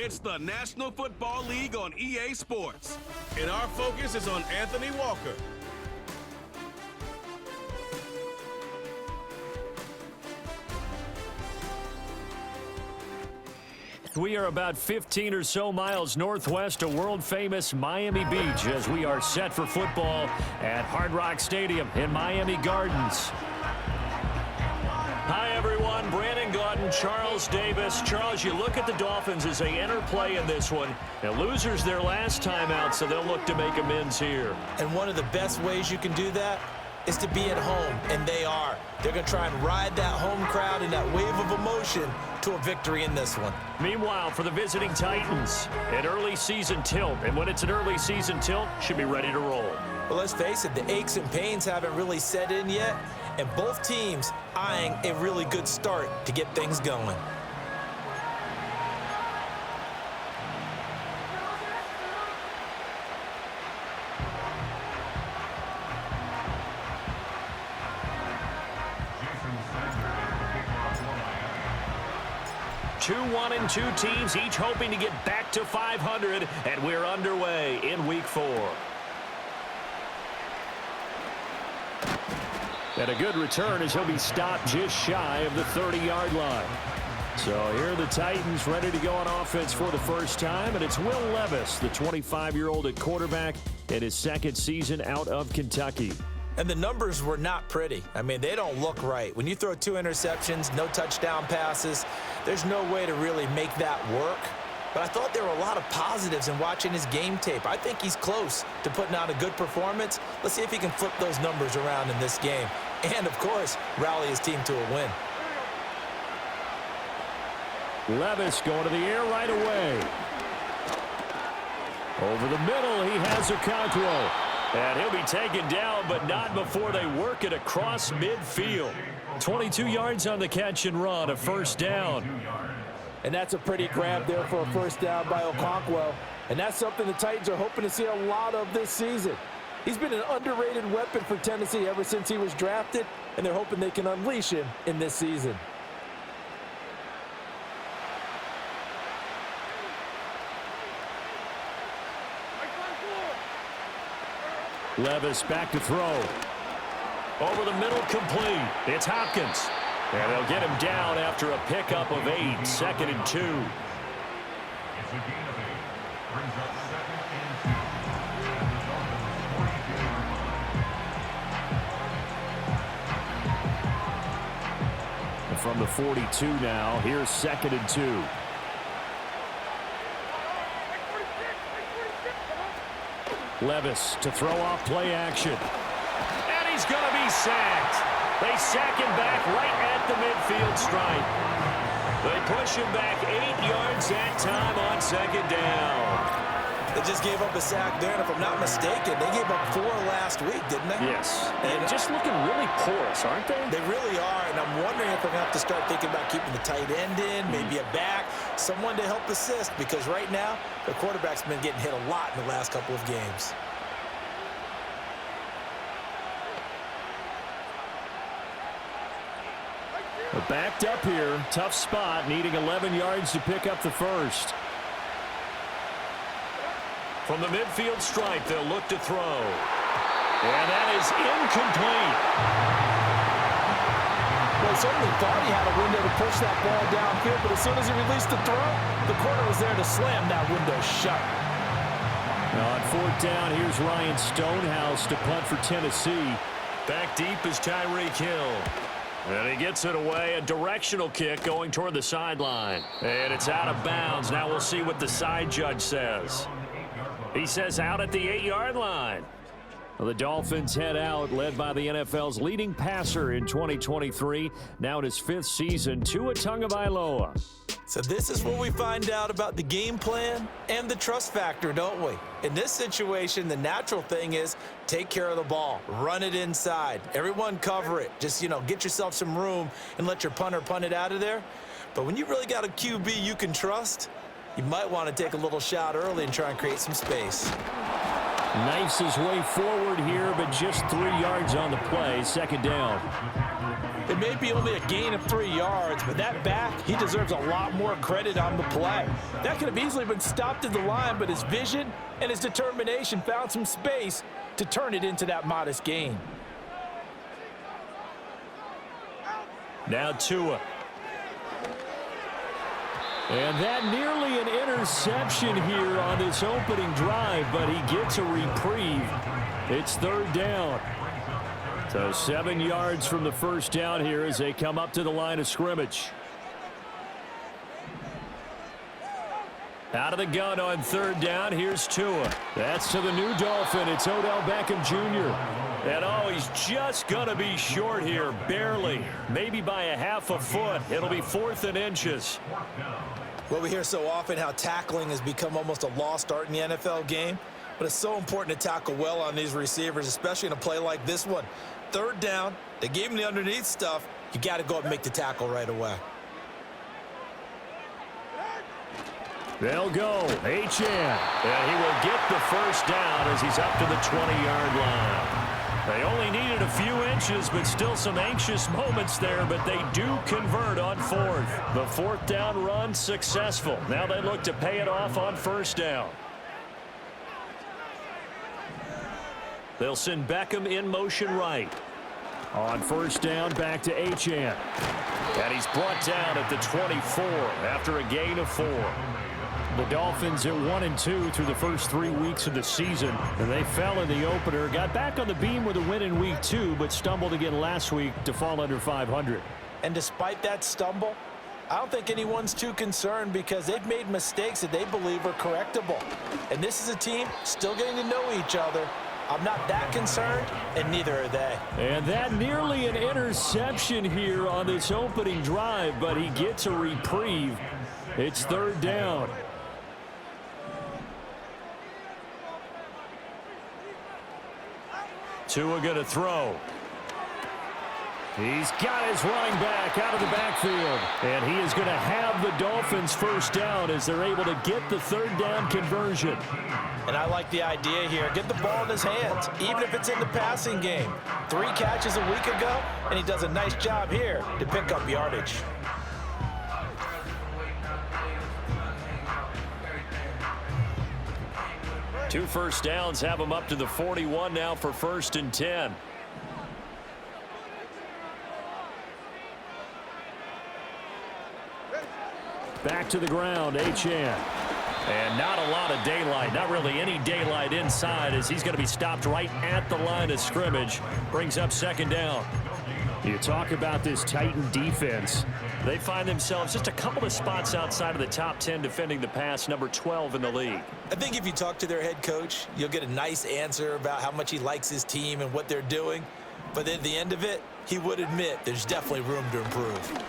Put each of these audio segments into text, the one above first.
It's the National Football League on EA Sports. And our focus is on Anthony Walker. We are about 15 or so miles northwest of world-famous Miami Beach as we are set for football at Hard Rock Stadium in Miami Gardens. Hi, everyone. Brandon Gaudin, Charles Davis. Charles, you look at the Dolphins as they enter play in this one. Now, losers their last time out, so they'll look to make amends here. And one of the best ways you can do that is to be at home, and they are. They're going to try and ride that home crowd and that wave of emotion to a victory in this one. Meanwhile, for the visiting Titans, an early season tilt. And when it's an early season tilt, should be ready to roll. Well, let's face it, the aches and pains haven't really set in yet, and both teams eyeing a really good start to get things going. Two 1-2 teams, each hoping to get back to 500, and we're underway in Week 4. And a good return as he'll be stopped just shy of the 30-yard line. So here are the Titans ready to go on offense for the first time, and it's Will Levis, the 25-year-old at quarterback in his second season out of Kentucky. And the numbers were not pretty. I mean, they don't look right. When you throw 2 interceptions, no touchdown passes, there's no way to really make that work. But I thought there were a lot of positives in watching his game tape. I think he's close to putting out a good performance. Let's see if he can flip those numbers around in this game. And, of course, rally his team to a win. Levis going to the air right away. Over the middle, he has Okonkwo. And he'll be taken down, but not before they work it across midfield. 22 yards on the catch and run, a first down. And that's a pretty grab there for a first down by Okonkwo. And that's something the Titans are hoping to see a lot of this season. He's been an underrated weapon for Tennessee ever since he was drafted, and they're hoping they can unleash him in this season. Levis back to throw. Over the middle, complete. It's Hopkins. And they'll get him down after a pickup of 8, 2nd and 2. And from the 42 now, here's 2nd and 2. Levis to throw off play action. And he's going to be sacked. They sack him back right at the midfield stripe. They push him back 8 yards that time on 2nd down. They just gave up a sack there, and if I'm not mistaken, they gave up 4 last week, didn't they? Yes. And just looking really porous, aren't they? They really are, and I'm wondering if they're going to have to start thinking about keeping the tight end in, maybe a back, someone to help assist, because right now, the quarterback's been getting hit a lot in the last couple of games. They're backed up here. Tough spot, needing 11 yards to pick up the first. From the midfield stripe, they'll look to throw. And that is incomplete. Well, certainly thought he had a window to push that ball downfield, but as soon as he released the throw, the corner was there to slam that window shut. Now on 4th down, here's Ryan Stonehouse to punt for Tennessee. Back deep is Tyreek Hill. And he gets it away, a directional kick going toward the sideline. And it's out of bounds. Now we'll see what the side judge says. He says out at the 8-yard line. Well, the Dolphins head out, led by the NFL's leading passer in 2023, now in his 5th season, Tua Tagovailoa. So this is where we find out about the game plan and the trust factor, don't we? In this situation, the natural thing is take care of the ball, run it inside. Everyone cover it. Just, get yourself some room and let your punter punt it out of there. But when you really got a QB you can trust, you might want to take a little shot early and try and create some space. Knifes his way forward here, but just 3 yards on the play. Second down. It may be only a gain of 3 yards, but that back, he deserves a lot more credit on the play. That could have easily been stopped at the line, but his vision and his determination found some space to turn it into that modest gain. Now Tua. And that nearly an interception here on this opening drive, but he gets a reprieve. It's third down. So 7 yards from the first down here as they come up to the line of scrimmage. Out of the gun on third down, here's Tua. That's to the new Dolphin. It's Odell Beckham Jr. And oh, he's just going to be short here, barely. Maybe by a half a foot. It'll be 4th and inches. Well, we hear so often how tackling has become almost a lost art in the NFL game. But it's so important to tackle well on these receivers, especially in a play like this one. Third down, they gave him the underneath stuff. You got to go up and make the tackle right away. They'll go. Achane. And he will get the first down as he's up to the 20-yard line. They only needed a few inches, but still some anxious moments there, but they do convert on fourth. The fourth down run successful. Now they look to pay it off on first down. They'll send Beckham in motion right. On first down, back to Achane. And he's brought down at the 24 after a gain of 4. The Dolphins at 1-2 through the first 3 weeks of the season. And they fell in the opener, got back on the beam with a win in week 2, but stumbled again last week to fall under 500. And despite that stumble, I don't think anyone's too concerned because they've made mistakes that they believe are correctable. And this is a team still getting to know each other. I'm not that concerned, and neither are they. And that nearly an interception here on this opening drive, but he gets a reprieve. It's third down. Tua going to throw. He's got his running back out of the backfield. And he is going to have the Dolphins first down as they're able to get the third down conversion. And I like the idea here. Get the ball in his hands, even if it's in the passing game. 3 catches a week ago, and he does a nice job here to pick up yardage. Two first downs have him up to the 41 now for 1st and 10. Back to the ground, Achane. And not a lot of daylight, not really any daylight inside as he's going to be stopped right at the line of scrimmage. Brings up second down. You talk about this Titan defense. They find themselves just a couple of spots outside of the top 10 defending the pass, number 12 in the league. I think if you talk to their head coach, you'll get a nice answer about how much he likes his team and what they're doing. But at the end of it, he would admit there's definitely room to improve.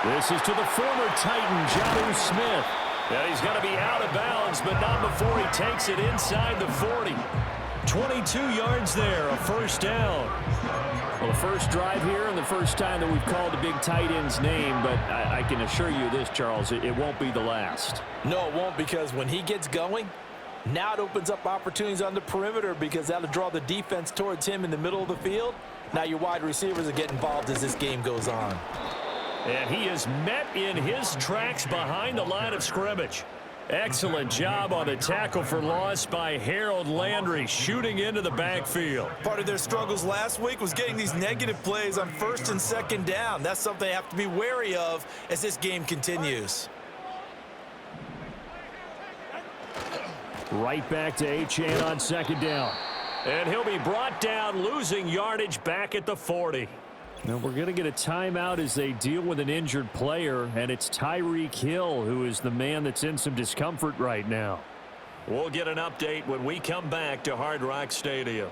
This is to the former Titan, Jonnu Smith. And he's going to be out of bounds, but not before he takes it inside the 40. 22 yards there, a first down. Well, the first drive here and the first time that we've called the big tight end's name, but I can assure you this, Charles, it won't be the last. No, it won't, because when he gets going, now it opens up opportunities on the perimeter because that'll draw the defense towards him in the middle of the field. Now your wide receivers will get involved as this game goes on. And he is met in his tracks behind the line of scrimmage. Excellent job on the tackle for loss by Harold Landry, shooting into the backfield. Part of their struggles last week was getting these negative plays on 1st and 2nd down. That's something they have to be wary of as this game continues. Right back to Achane on second down. And he'll be brought down, losing yardage back at the 40. Now we're going to get a timeout as they deal with an injured player, and it's Tyreek Hill who is the man that's in some discomfort right now. We'll get an update when we come back to Hard Rock Stadium.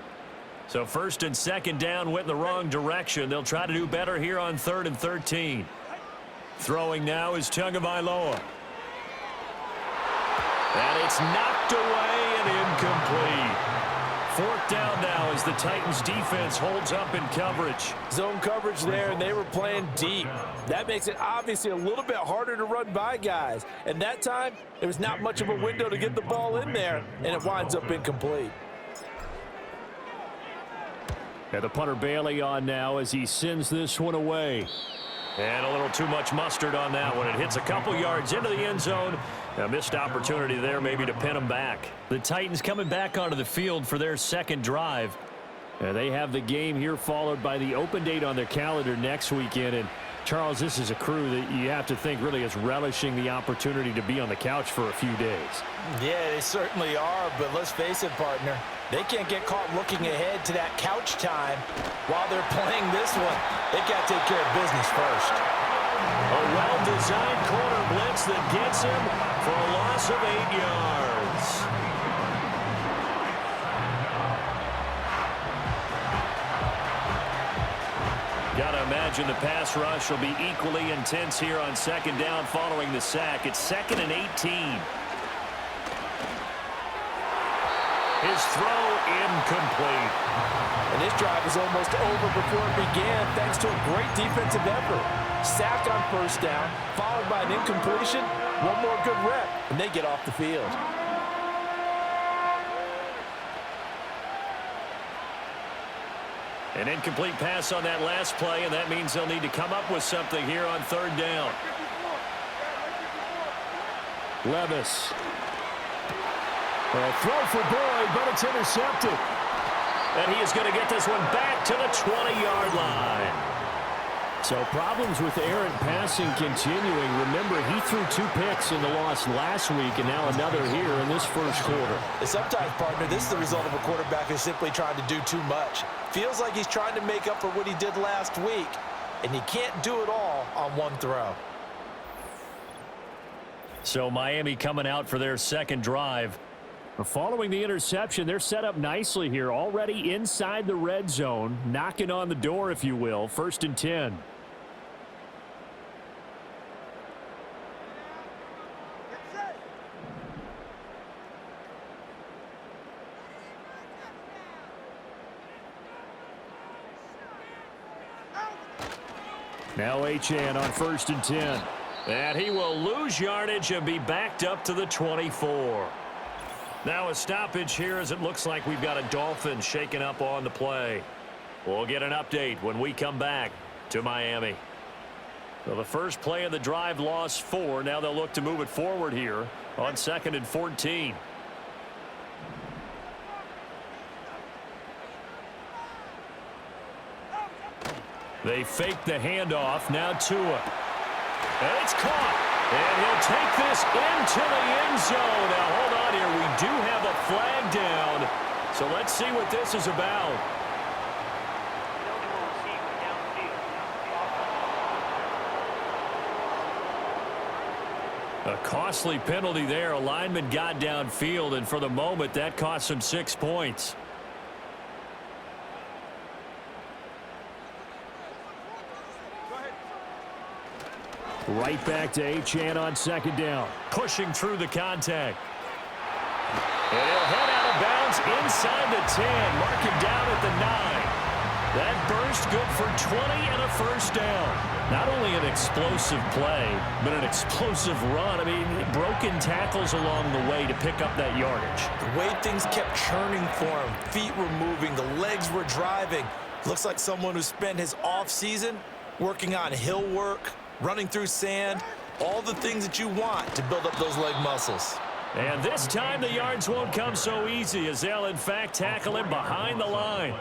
So 1st and 2nd down went in the wrong direction. They'll try to do better here on 3rd and 13. Throwing now is Tagovailoa. And it's knocked away and incomplete. 4th down now as the Titans defense holds up in coverage. Zone coverage there, and they were playing deep. That makes it obviously a little bit harder to run by guys. And that time, there was not much of a window to get the ball in there, and it winds up incomplete. And the punter Bailey on now as he sends this one away. And a little too much mustard on that one. It hits a couple yards into the end zone. A missed opportunity there maybe to pin them back. The Titans coming back onto the field for their second drive. And they have the game here followed by the open date on their calendar next weekend. And Charles, this is a crew that you have to think really is relishing the opportunity to be on the couch for a few days. Yeah, they certainly are, but let's face it, partner. They can't get caught looking ahead to that couch time while they're playing this one. They've got to take care of business first. A well-designed corner blitz that gets him for a loss of 8 yards. Got to imagine the pass rush will be equally intense here on second down following the sack. It's 2nd and 18. His throw incomplete. And this drive was almost over before it began thanks to a great defensive effort. Sack on 1st down, followed by an incompletion. One more good rep, and they get off the field. An incomplete pass on that last play, and that means they'll need to come up with something here on 3rd down. Levis. A throw for Boyd, but it's intercepted. And he is going to get this one back to the 20-yard line. So problems with errant passing continuing. Remember, he threw 2 picks in the loss last week, and now another here in this first quarter. And sometimes, partner, this is the result of a quarterback who's simply trying to do too much. Feels like he's trying to make up for what he did last week, and he can't do it all on one throw. So Miami coming out for their second drive. Following the interception, they're set up nicely here, already inside the red zone, knocking on the door, if you will. 1st and 10. Now Achane on 1st and 10. And he will lose yardage and be backed up to the 24. Now a stoppage here as it looks like we've got a Dolphins shaking up on the play. We'll get an update when we come back to Miami. So the first play of the drive lost 4. Now they'll look to move it forward here on 2nd and 14. They fake the handoff. Now Tua. And it's caught. And he'll take this into the end zone. Now, hold on here. We do have a flag down. So let's see what this is about. A costly penalty there. A lineman got downfield, and for the moment, that cost him 6 points. Right back to Achane on 2nd down. Pushing through the contact. And he'll head out of bounds inside the 10. Mark him down at the 9. That burst good for 20 and a 1st down. Not only an explosive play, but an explosive run. I mean, broken tackles along the way to pick up that yardage. The way things kept churning for him. Feet were moving. The legs were driving. Looks like someone who spent his offseason working on hill work, running through sand, all the things that you want to build up those leg muscles. And this time the yards won't come so easy as they'll in fact tackle him behind the line.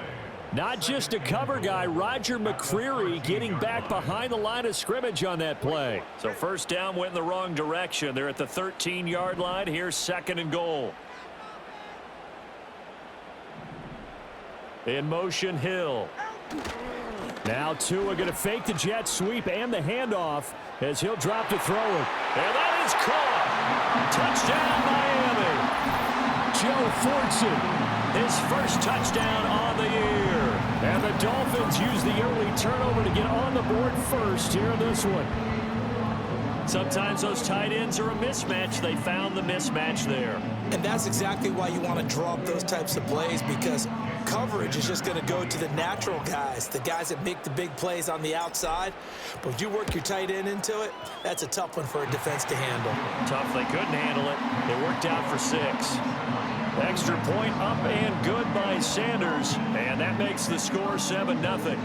Not just a cover guy, Roger McCreary getting back behind the line of scrimmage on that play. So 1st down went in the wrong direction. They're at the 13-yard line. Here's 2nd and goal. In motion, Hill. Now Tua going to fake the jet sweep and the handoff as he'll drop to throw it. And that is caught. Touchdown, Miami. Joe Fortson, his first touchdown on the year. And the Dolphins use the early turnover to get on the board first here in this one. Sometimes those tight ends are a mismatch. They found the mismatch there. And that's exactly why you want to draw up those types of plays, because coverage is just going to go to the natural guys, the guys that make the big plays on the outside. But if you work your tight end into it, that's a tough one for a defense to handle. Tough, they couldn't handle it. It worked out for 6. Extra point up and good by Sanders, and that makes the score 7-0.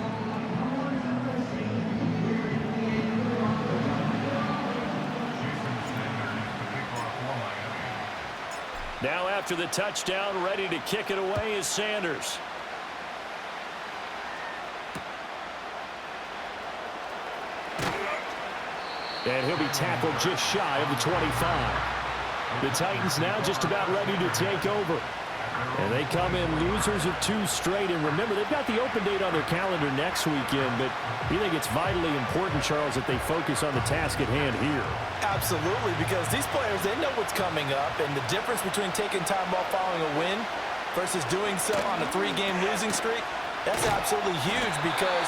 Now after the touchdown, ready to kick it away is Sanders. And he'll be tackled just shy of the 25. The Titans now just about ready to take over. And they come in losers of 2 straight. And remember, they've got the open date on their calendar next weekend, but you think it's vitally important, Charles, that they focus on the task at hand here. Absolutely, because these players, they know what's coming up, and the difference between taking time off following a win versus doing so on a 3-game losing streak, that's absolutely huge, because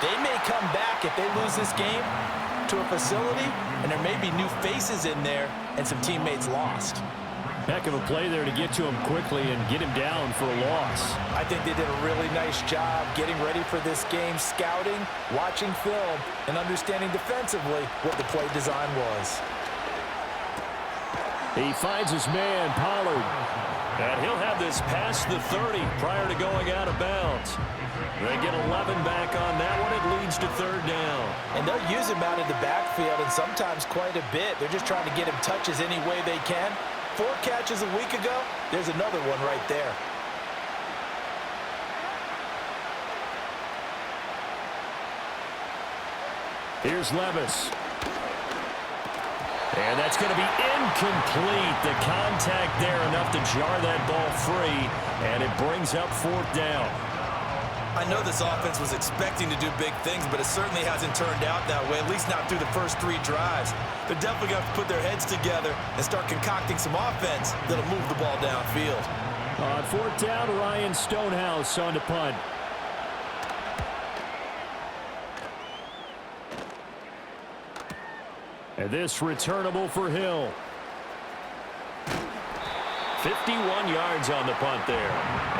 they may come back if they lose this game to a facility, and there may be new faces in there and some teammates lost. Heck of a play there to get to him quickly and get him down for a loss. I think they did a really nice job getting ready for this game, scouting, watching film, and understanding defensively what the play design was. He finds his man, Pollard. And he'll have this past the 30 prior to going out of bounds. They get 11 back on that one. It leads to 3rd down. And they'll use him out of the backfield, and sometimes quite a bit. They're just trying to get him touches any way they can. 4 catches a week ago, there's another one right there. Here's Levis. And that's going to be incomplete. The contact there enough to jar that ball free, and it brings up 4th down. I know this offense was expecting to do big things, but it certainly hasn't turned out that way, at least not through the first 3 drives. They're definitely going to have to put their heads together and start concocting some offense that'll move the ball downfield. On 4th down, Ryan Stonehouse on to punt. And this returnable for Hill. 51 yards on the punt there.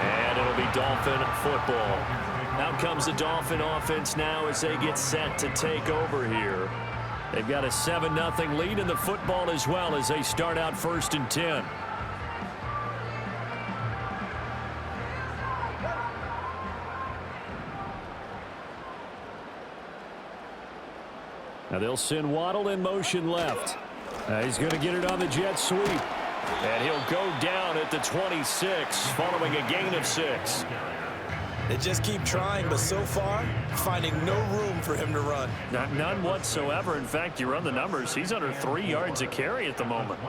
And it'll be Dolphin football. Out comes the Dolphin offense now as they get set to take over here. They've got a 7-0 lead in the football as well as they start out 1st and 10. Now they'll send Waddle in motion left. He's going to get it on the jet sweep. And he'll go down at the 26 following a gain of 6. They just keep trying, but so far, finding no room for him to run. None whatsoever. In fact, you run the numbers. He's under 3 yards a carry at the moment.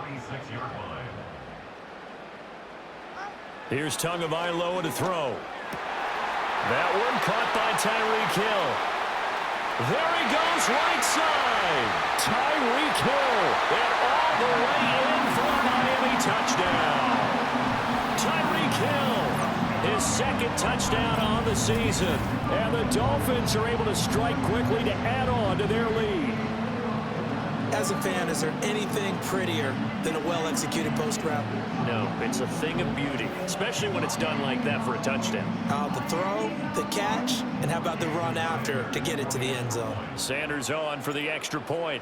Here's Tagovailoa to throw. That one caught by Tyreek Hill. There he goes, right side. Tyreek Hill, and all the way in for a Miami touchdown. Tyreek Hill, his 2nd touchdown on the season. And the Dolphins are able to strike quickly to add on to their lead. As a fan, is there anything prettier than a well-executed post route? No, it's a thing of beauty, especially when it's done like that for a touchdown. The throw, the catch, and how about the run after to get it to the end zone? Sanders on for the extra point.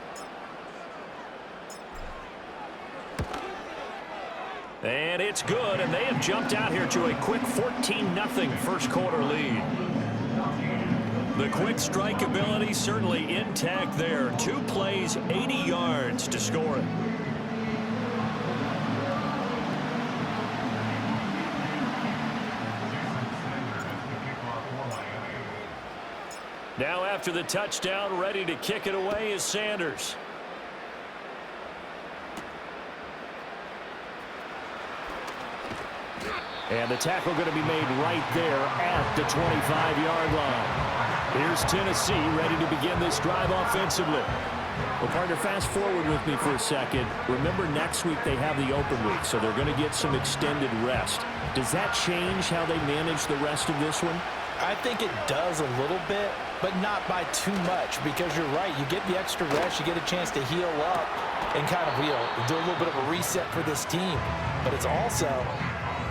And it's good, and they have jumped out here to a quick 14-0 first quarter lead. The quick strike ability certainly intact there. 2 plays, 80 yards to score it. Now after the touchdown, ready to kick it away is Sanders. And the tackle going to be made right there at the 25-yard line. Here's Tennessee ready to begin this drive offensively. Well, partner, fast forward with me for a second. Remember, next week they have the open week, so they're going to get some extended rest. Does that change how they manage the rest of this one? I think it does a little bit, but not by too much, because you're right. You get the extra rest. You get a chance to heal up and kind of, do a little bit of a reset for this team. But it's also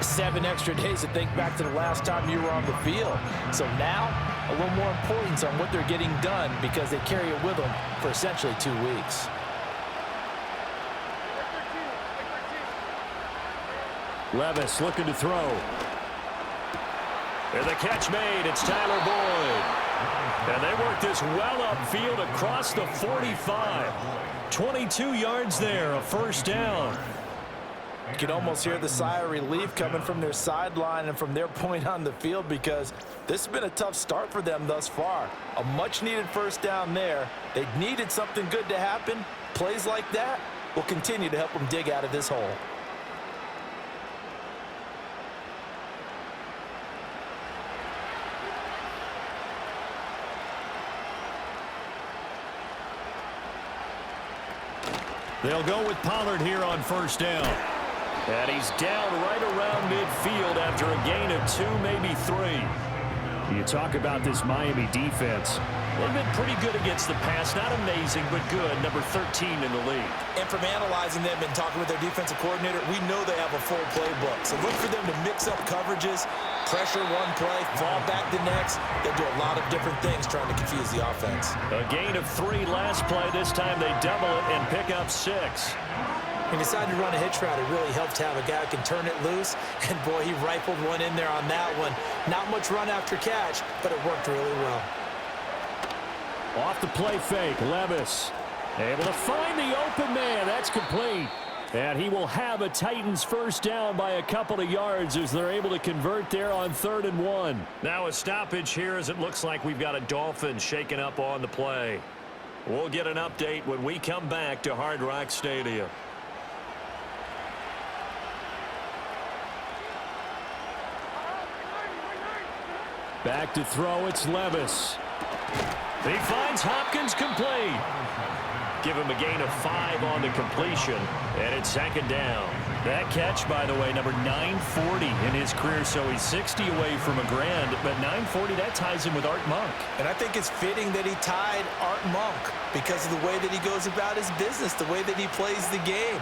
7 extra days to think back to the last time you were on the field. So now, a little more importance on what they're getting done, because they carry it with them for essentially 2 weeks. Levis looking to throw. And the catch made. It's Tyler Boyd. And they work this well upfield across the 45. 22 yards there, a first down. You can almost hear the sigh of relief coming from their sideline and from their point on the field, because this has been a tough start for them thus far. A much-needed first down there. They needed something good to happen. Plays like that will continue to help them dig out of this hole. They'll go with Pollard here on first down. And he's down right around midfield after a gain of 2, maybe 3. You talk about this Miami defense. They've been pretty good against the pass. Not amazing, but good. Number 13 in the league. And from analyzing them and talking with their defensive coordinator, we know they have a full playbook. So look for them to mix up coverages, pressure one play, fall back the next. They'll do a lot of different things trying to confuse the offense. A gain of 3 last play. This time they double it and pick up 6. He decided to run a hitch route. It really helped to have a guy who can turn it loose. And, boy, he rifled one in there on that one. Not much run after catch, but it worked really well. Off the play fake, Levis able to find the open man. That's complete. And he will have a Titans first down by a couple of yards as they're able to convert there on 3rd and 1. Now a stoppage here as it looks like we've got a Dolphins shaking up on the play. We'll get an update when we come back to Hard Rock Stadium. Back to throw, it's Levis. He finds Hopkins complete. Give him a gain of 5 on the completion, and it's 2nd down. That catch, by the way, number 940 in his career, so he's 60 away from a grand, but 940, that ties him with Art Monk. And I think it's fitting that he tied Art Monk because of the way that he goes about his business, the way that he plays the game.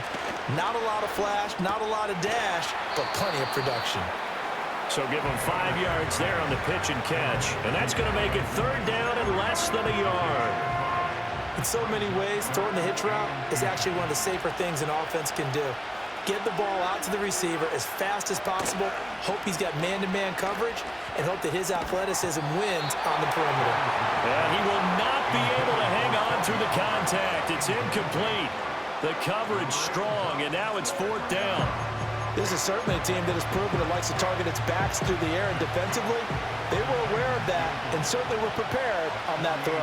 Not a lot of flash, not a lot of dash, but plenty of production. So give him 5 yards there on the pitch and catch. And that's going to make it 3rd down and less than a yard. In so many ways, throwing the hitch route is actually one of the safer things an offense can do. Get the ball out to the receiver as fast as possible, hope he's got man-to-man coverage, and hope that his athleticism wins on the perimeter. And he will not be able to hang on through the contact. It's incomplete. The coverage strong, and now it's 4th down. This is certainly a team that has proven it likes to target its backs through the air, and defensively, they were aware of that and certainly were prepared on that throw.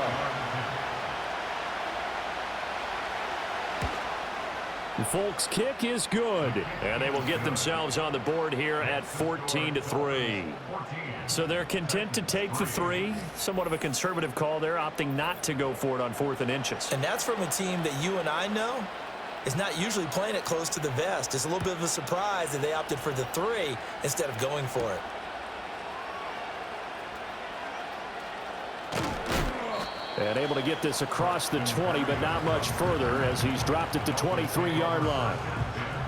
The Folks' kick is good, and they will get themselves on the board here at 14-3. So they're content to take the 3. Somewhat of a conservative call there, opting not to go for it on 4th and inches. And that's from a team that you and I know is not usually playing it close to the vest. It's a little bit of a surprise that they opted for the 3 instead of going for it. And able to get this across the 20, but not much further as he's dropped it to 23-yard line.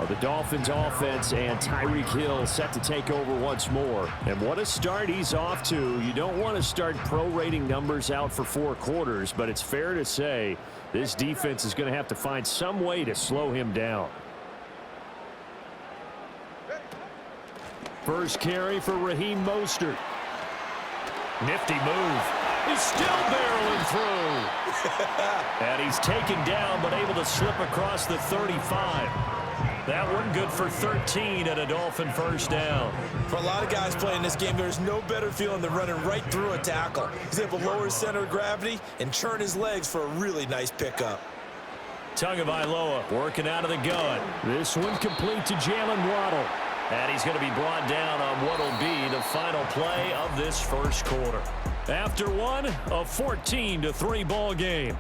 The Dolphins offense and Tyreek Hill set to take over once more. And what a start he's off to. You don't want to start prorating numbers out for 4 quarters, but it's fair to say this defense is going to have to find some way to slow him down. First carry for Raheem Mostert. Nifty move. He's still barreling through. And he's taken down, but able to slip across the 35. That one good for 13 and a Dolphin first down. For a lot of guys playing this game, there's no better feeling than running right through a tackle. He's able to lower his center of gravity and churn his legs for a really nice pickup. Tagovailoa working out of the gun. This one complete to Jalen Waddle. And he's going to be brought down on what will be the final play of this first quarter. After one, a 14-3 ball game.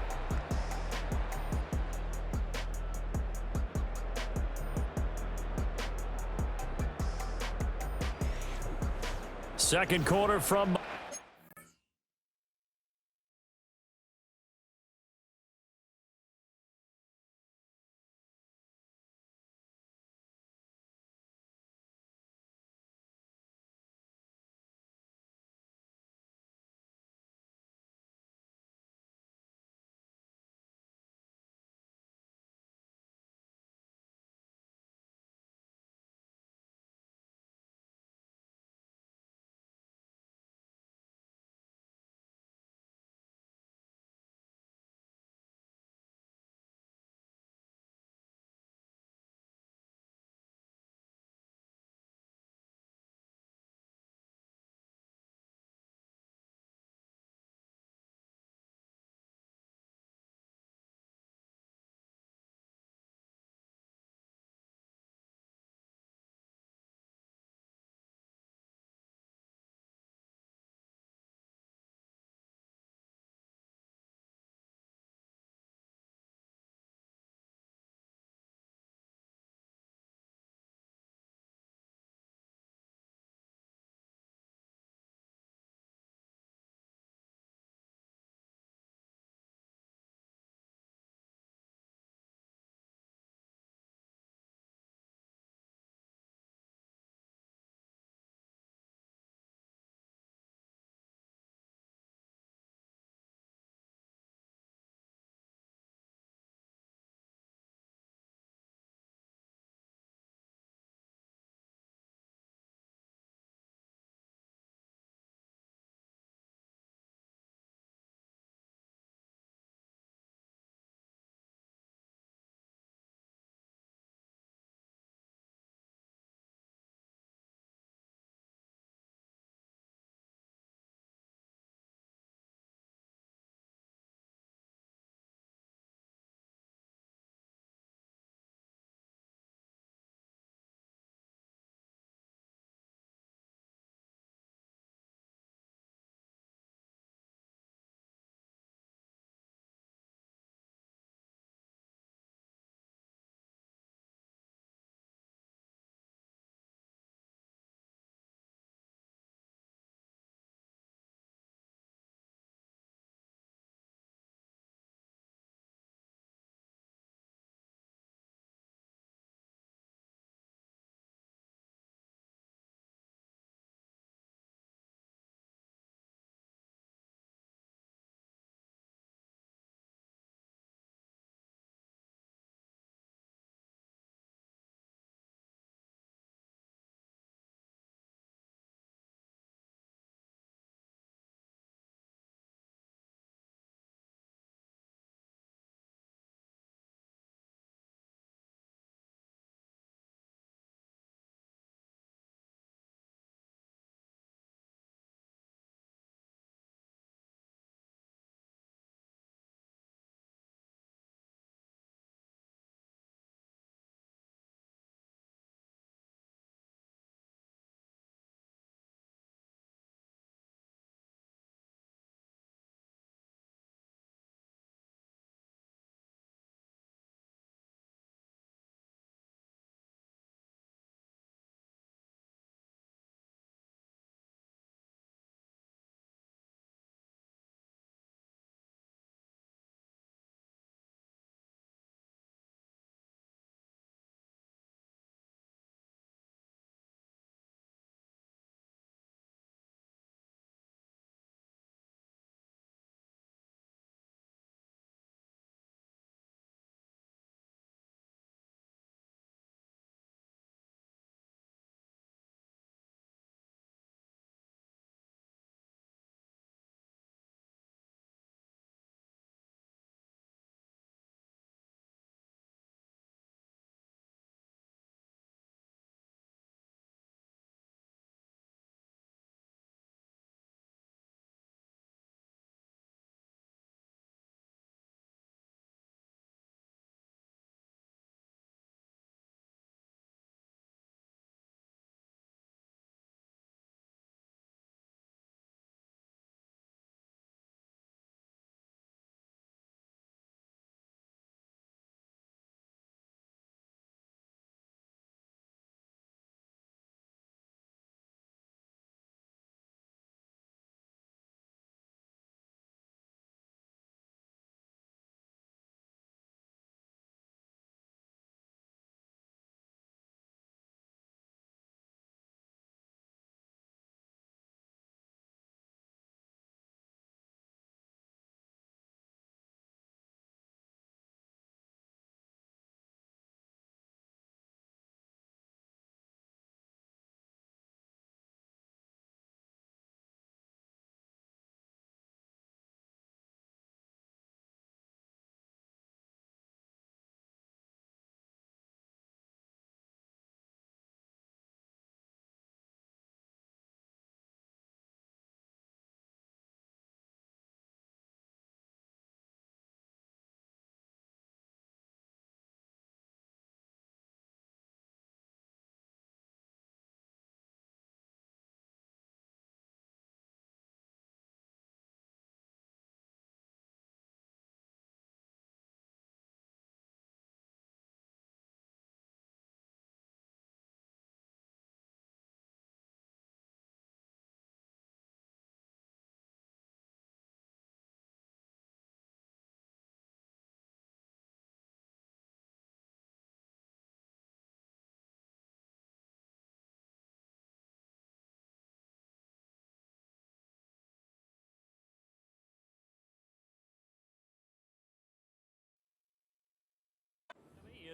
Second quarter from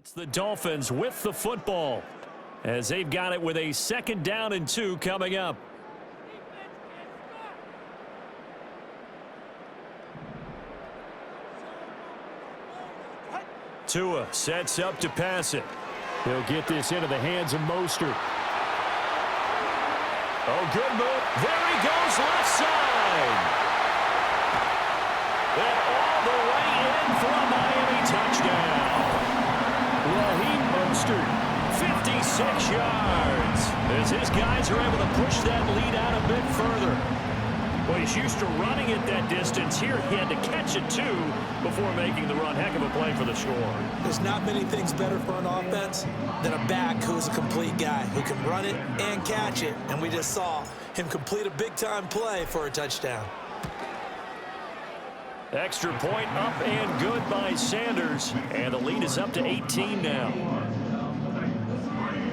It's the Dolphins with the football as they've got it with a 2nd down and 2 coming up. Tua sets up to pass it. He'll get this into the hands of Mostert. Oh, good move. There he goes, left side. And all the way in for a Miami touchdown. Raheem Mostert, 56 yards. As his guys are able to push that lead out a bit further. Well, he's used to running it that distance. Here he had to catch it, too, before making the run. Heck of a play for the score. There's not many things better for an offense than a back who's a complete guy, who can run it and catch it. And we just saw him complete a big-time play for a touchdown. Extra point up and good by Sanders. And the lead is up to 18 now.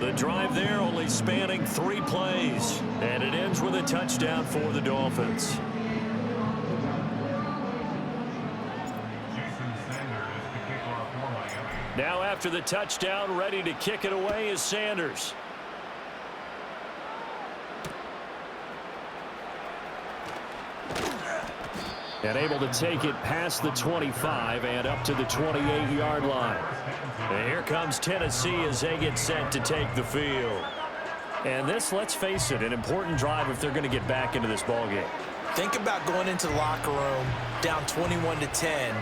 The drive there only spanning 3 plays. And it ends with a touchdown for the Dolphins. Now after the touchdown, ready to kick it away is Sanders. And able to take it past the 25 and up to the 28-yard line. And here comes Tennessee as they get set to take the field. And this, let's face it, an important drive if they're going to get back into this ballgame. Think about going into the locker room down 21-10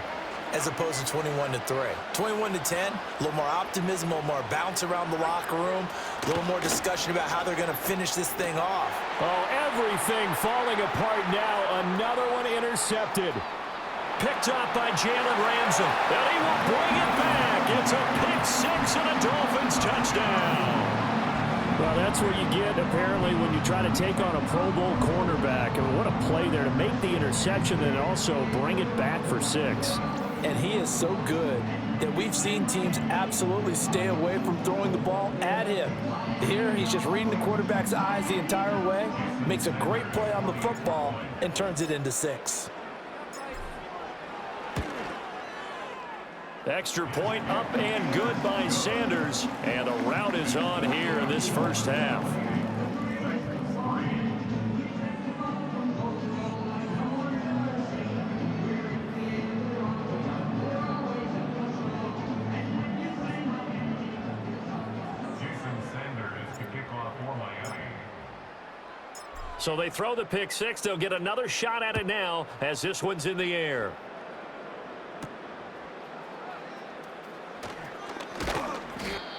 as opposed to 21-3. 21-10, a little more optimism, a little more bounce around the locker room, a little more discussion about how they're going to finish this thing off. Oh, everything falling apart now. Another one intercepted. Picked up by Jalen Ramsey. And he will bring it back. It's a pick 6 and a Dolphins touchdown. Well, that's what you get, apparently, when you try to take on a Pro Bowl cornerback. And what a play there to make the interception and also bring it back for 6. And he is so good that we've seen teams absolutely stay away from throwing the ball at him. Here, he's just reading the quarterback's eyes the entire way, makes a great play on the football, and turns it into 6. Extra point up and good by Sanders. And a rout is on here in this first half. So they throw the pick 6. They'll get another shot at it now as this one's in the air.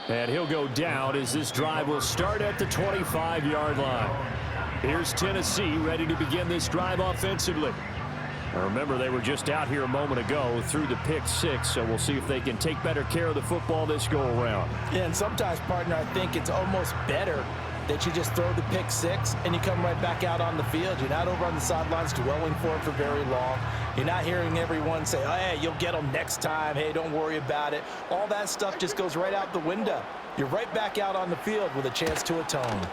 And he'll go down as this drive will start at the 25-yard line. Here's Tennessee ready to begin this drive offensively. Now remember, they were just out here a moment ago through the pick 6, so we'll see if they can take better care of the football this go-around. Yeah, and sometimes, partner, I think it's almost better that you just throw the pick 6 and you come right back out on the field. You're not over on the sidelines dwelling for it for very long. You're not hearing everyone say, oh, hey, you'll get them next time. Hey, don't worry about it. All that stuff just goes right out the window. You're right back out on the field with a chance to atone.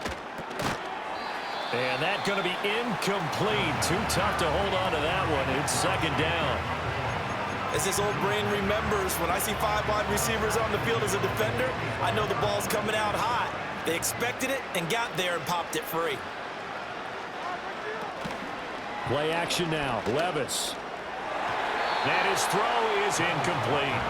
And that's going to be incomplete. Too tough to hold on to that one. It's 2nd down. As this old brain remembers, when I see 5 wide receivers on the field as a defender, I know the ball's coming out hot. They expected it and got there and popped it free. Play action now. Levis. And his throw is incomplete.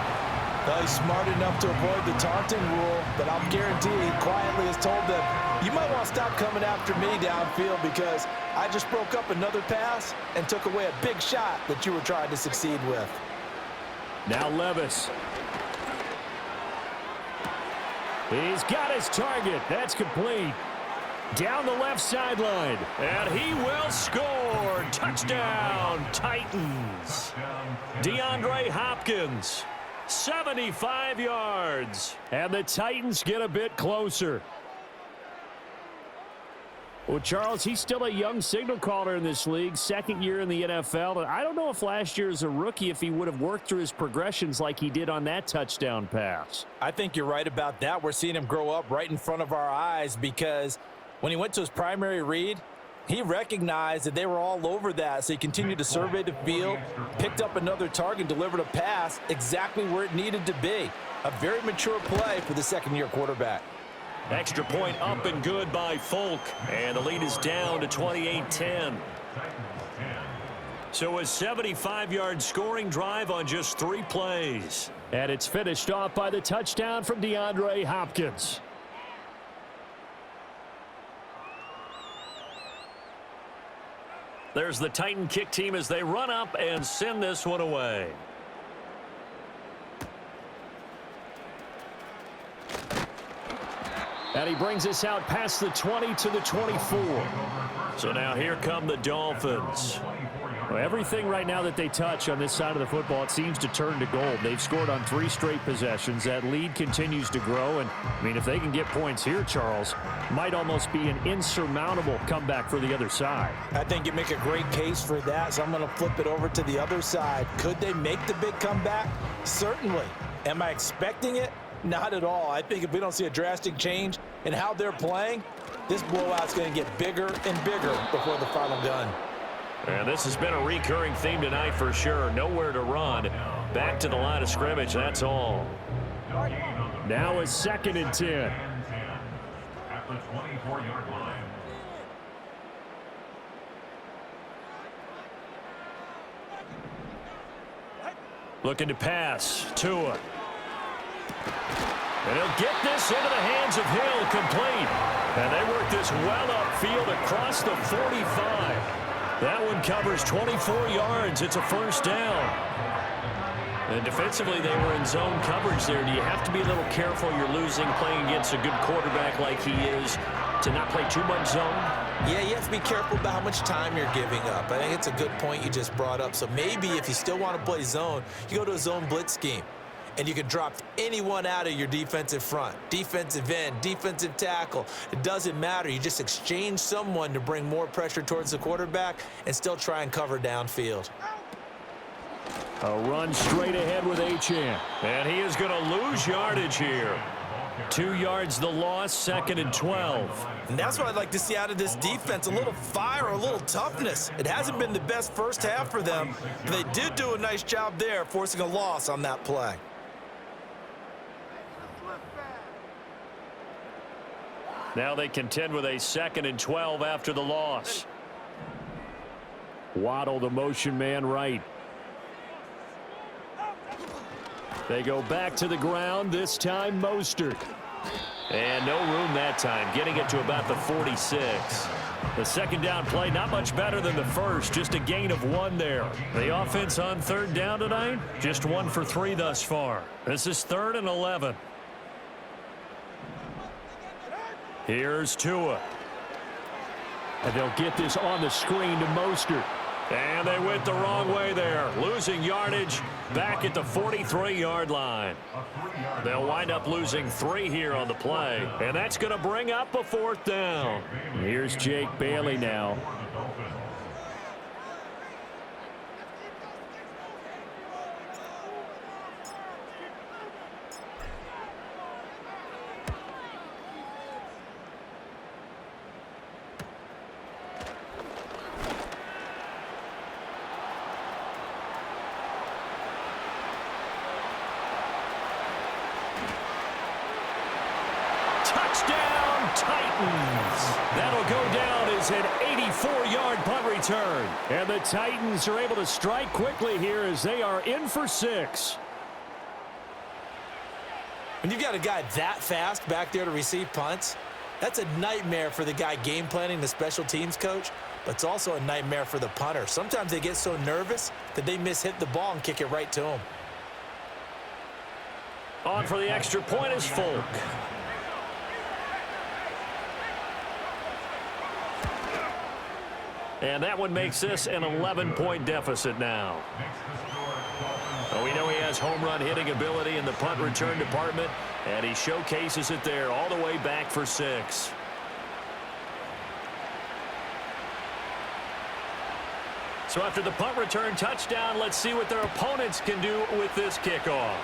Well, he's smart enough to avoid the taunting rule, but I'll guarantee he quietly has told them, you might want to stop coming after me downfield because I just broke up another pass and took away a big shot that you were trying to succeed with. Now Levis. He's got his target. That's complete. Down the left sideline. And he will score. Touchdown, Titans. DeAndre Hopkins, 75 yards. And the Titans get a bit closer. Well, Charles, he's still a young signal caller in this league, 2nd year in the NFL. And I don't know if last year as a rookie, if he would have worked through his progressions like he did on that touchdown pass. I think you're right about that. We're seeing him grow up right in front of our eyes because when he went to his primary read, He recognized that they were all over that, so he continued to survey the field, picked up another target, delivered a pass exactly where it needed to be. A very mature play for the second-year quarterback. Extra point up and good by Folk, and the lead is down to 28-10. So a 75-yard scoring drive on just 3 plays. And it's finished off by the touchdown from DeAndre Hopkins. There's the Titan kick team as they run up and send this one away. And he brings us out past the 20 to the 24. So now here come the Dolphins. Well, everything right now that they touch on this side of the football, it seems to turn to gold. They've scored on 3 straight possessions. That lead continues to grow. And, I mean, if they can get points here, Charles, might almost be an insurmountable comeback for the other side. I think you make a great case for that, so I'm going to flip it over to the other side. Could they make the big comeback? Certainly. Am I expecting it? Not at all. I think if we don't see a drastic change in how they're playing, this blowout's going to get bigger and bigger before the final gun. And this has been a recurring theme tonight for sure. Nowhere to run. Back to the line of scrimmage, that's all. Now a 2nd and 10. At the 24-yard line. Looking to pass. Tua. And he'll get this into the hands of Hill, complete. And they work this well upfield across the 45. That one covers 24 yards. It's a first down. And defensively, they were in zone coverage there. Do you have to be a little careful? You're losing playing against a good quarterback like he is to not play too much zone? Yeah, you have to be careful about how much time you're giving up. I think it's a good point you just brought up. So maybe if you still want to play zone, you go to a zone blitz scheme. And you can drop anyone out of your defensive front, defensive end, defensive tackle. It doesn't matter. You just exchange someone to bring more pressure towards the quarterback and still try and cover downfield. A run straight ahead with Achane. And he is going to lose yardage here. 2 yards the loss, 2nd and 12. And that's what I'd like to see out of this defense, a little fire, a little toughness. It hasn't been the best first half for them, but they did do a nice job there, forcing a loss on that play. Now they contend with a 2nd and 12 after the loss. Waddle, the motion man, right. They go back to the ground, this time Mostert. And no room that time, getting it to about the 46. The second down play, not much better than the first, just a gain of 1 there. The offense on 3rd down tonight, just 1 for 3 thus far. This is 3rd and 11. Here's Tua. And they'll get this on the screen to Mostert. And they went the wrong way there, losing yardage back at the 43-yard line. They'll wind up losing 3 here on the play, and that's going to bring up a 4th down. Here's Jake Bailey now. Touchdown, Titans. That'll go down as an 84-yard punt return. And the Titans are able to strike quickly here as they are in for 6. When you've got a guy that fast back there to receive punts, that's a nightmare for the guy game planning, the special teams coach, but it's also a nightmare for the punter. Sometimes they get so nervous that they hit the ball and kick it right to him. On for the extra point is Folk. And that one makes this an 11-point deficit now. Well, we know he has home run hitting ability in the punt return department, and he showcases it there all the way back for 6. So after the punt return touchdown, let's see what their opponents can do with this kickoff.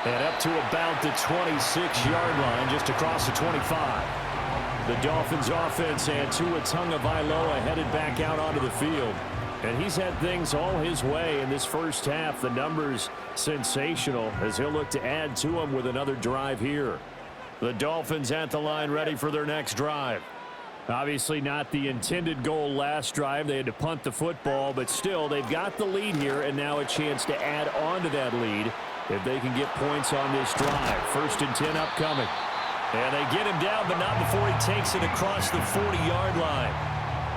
And up to about the 26-yard line, just across the 25. The Dolphins offense and Tua Tagovailoa headed back out onto the field. And he's had things all his way in this first half. The numbers sensational as he'll look to add to them with another drive here. The Dolphins at the line ready for their next drive. Obviously not the intended goal last drive. They had to punt the football, but still they've got the lead here and now a chance to add on to that lead if they can get points on this drive. 1st and 10 upcoming. And they get him down, but not before he takes it across the 40-yard line.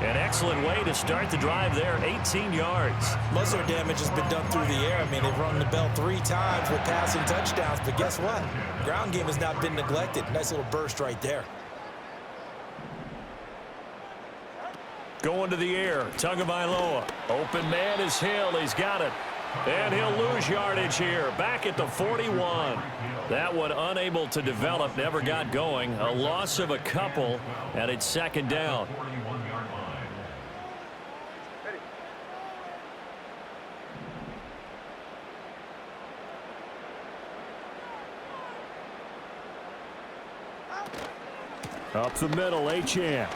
An excellent way to start the drive there, 18 yards. Most of their damage has been done through the air. I mean, they've rung the bell 3 times with passing touchdowns, but guess what? Ground game has not been neglected. Nice little burst right there. Going to the air, Tagovailoa. Open man is Hill. He's got it. And he'll lose yardage here. Back at the 41. That one unable to develop, never got going. A loss of a couple, and it's 2nd down. Up the middle, Achane.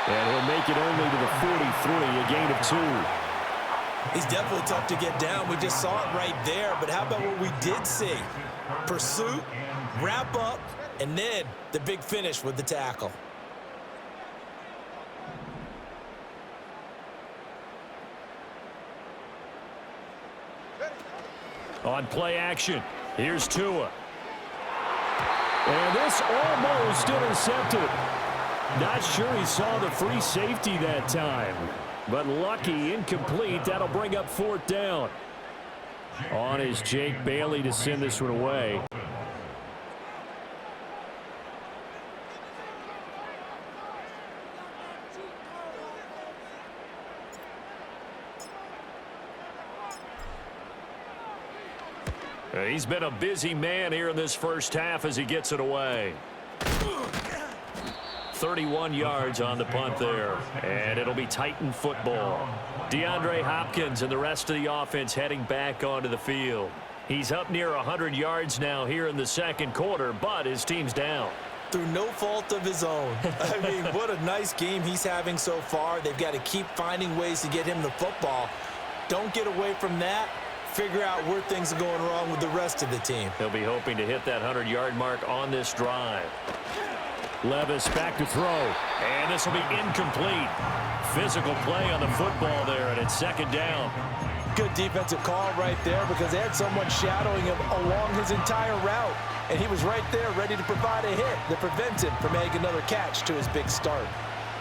And he'll make it only to the 43, a gain of 2. He's definitely tough to get down. We just saw it right there. But how about what we did see? Pursuit, wrap up, and then the big finish with the tackle. On play action, here's Tua. And this almost intercepted. Not sure he saw the free safety that time. But lucky, incomplete. That'll bring up 4th down. On is Jake Bailey to send this one away. He's been a busy man here in this first half as he gets it away. 31 yards on the punt there, and it'll be Titan football. DeAndre Hopkins and the rest of the offense heading back onto the field. He's up near 100 yards now here in the 2nd quarter, but his team's down. Through no fault of his own. I mean, what a nice game he's having so far. They've got to keep finding ways to get him the football. Don't get away from that. Figure out where things are going wrong with the rest of the team. He'll be hoping to hit that 100-yard mark on this drive. Levis back to throw, and this will be incomplete. Physical play on the football there, and it's 2nd down. Good defensive call right there because they had someone shadowing him along his entire route, and he was right there ready to provide a hit that prevents him from making another catch to his big start.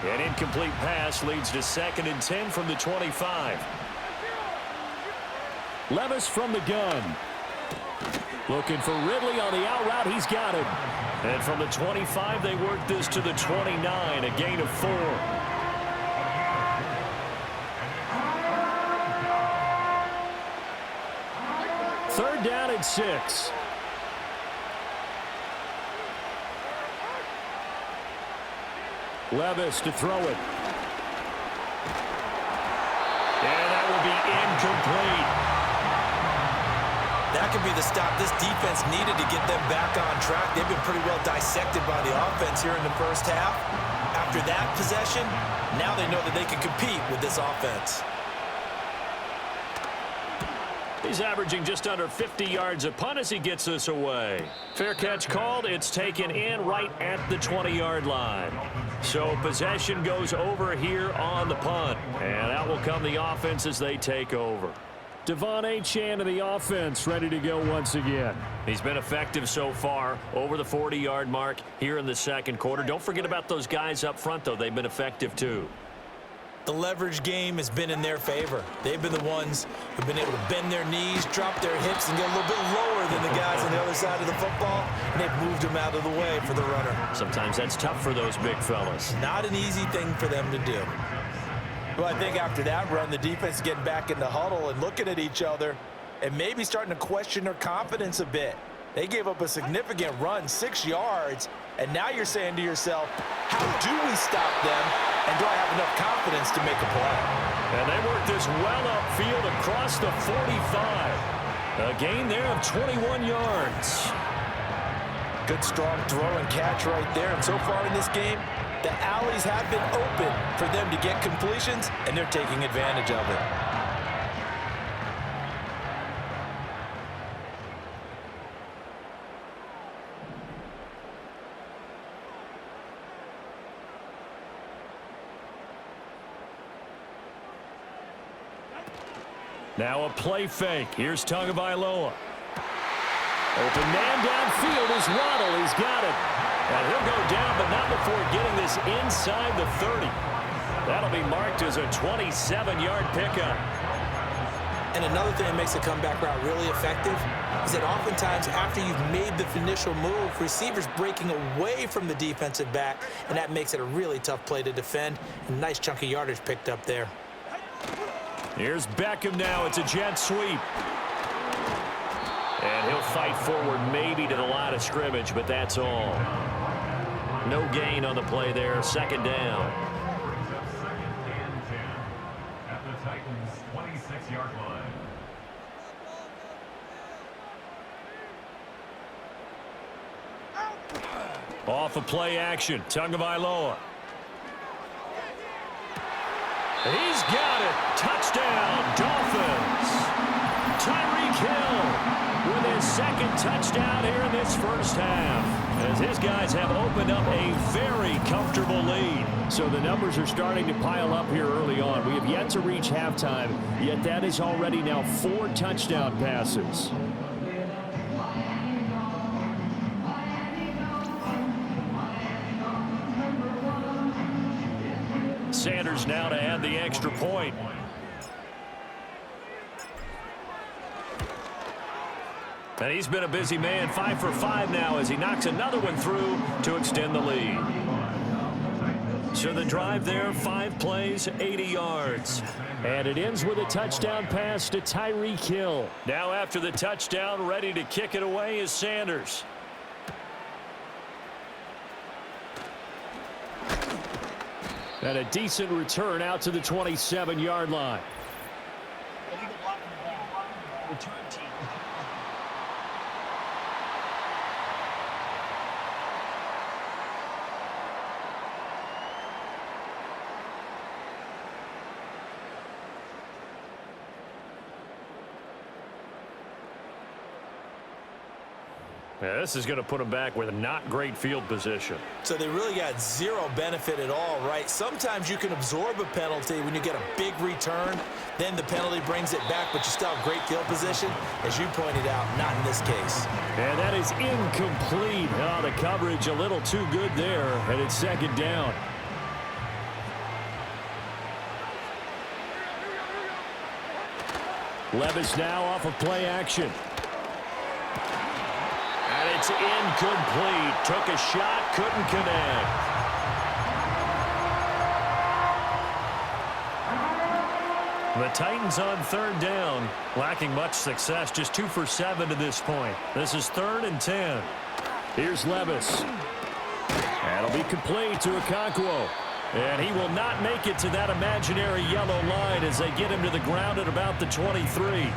An incomplete pass leads to 2nd and 10 from the 25. Levis from the gun. Looking for Ridley on the out route. He's got it. And from the 25, they work this to the 29, a gain of 4. Third down and 6. Levis to throw it. And that will be incomplete. That could be the stop this defense needed to get them back on track. They've been pretty well dissected by the offense here in the first half. After that possession, now they know that they can compete with this offense. He's averaging just under 50 yards a punt as he gets this away. Fair catch called. It's taken in right at the 20-yard line. So possession goes over here on the punt. And out will come the offense as they take over. Devon Achane of the offense ready to go once again. He's been effective so far over the 40-yard mark here in the 2nd quarter. Don't forget about those guys up front, though. They've been effective, too. The leverage game has been in their favor. They've been the ones who've been able to bend their knees, drop their hips, and get a little bit lower than the guys on the other side of the football, and they've moved them out of the way for the runner. Sometimes that's tough for those big fellas. Not an easy thing for them to do. Well, I think after that run, the defense is getting back in the huddle and looking at each other and maybe starting to question their confidence a bit. They gave up a significant run, 6 yards, and now you're saying to yourself, how do we stop them, and do I have enough confidence to make a play? And they work this well upfield across the 45. A gain there of 21 yards. Good strong throw and catch right there. And so far in this game, the alleys have been open for them to get completions, and they're taking advantage of it. Now a play fake. Here's Tagovailoa. Open man downfield is Waddle. He's got it. And he'll go down, but not before getting this inside the 30. That'll be marked as a 27-yard pickup. And another thing that makes the comeback route really effective is that oftentimes after you've made the initial move, receivers breaking away from the defensive back, and that makes it a really tough play to defend. A nice chunk of yardage picked up there. Here's Beckham now. It's a jet sweep. And he'll fight forward maybe to the line of scrimmage, but that's all. No gain on the play there. Second down. Second and 10 at the Titans' 26-yard line. Off a play action. Tagovailoa. He's got it. Touchdown, Dolphins. Tyreek Hill with his second touchdown here in this first half, as his guys have opened up a very comfortable lead. So the numbers are starting to pile up here early on. We have yet to reach halftime, yet that is already now 4 touchdown passes. Sanders now to add the extra point. And he's been a busy man, 5 for 5 now as he knocks another one through to extend the lead. So the drive there, 5 plays, 80 yards. And it ends with a touchdown pass to Tyreek Hill. Now after the touchdown, ready to kick it away is Sanders. And a decent return out to the 27-yard line. Return team. Yeah, this is going to put them back with a not great field position. So they really got zero benefit at all, right? Sometimes you can absorb a penalty when you get a big return. Then the penalty brings it back, but you still have great field position. As you pointed out, not in this case. And that is incomplete. Oh, the coverage a little too good there, and it's second down. Levis now off of play action. And it's incomplete. Took a shot, couldn't connect. The Titans on third down, lacking much success, just 2 for 7 to this point. This is 3rd and 10. Here's Levis. That'll be complete to Okonkwo. And he will not make it to that imaginary yellow line as they get him to the ground at about the 23.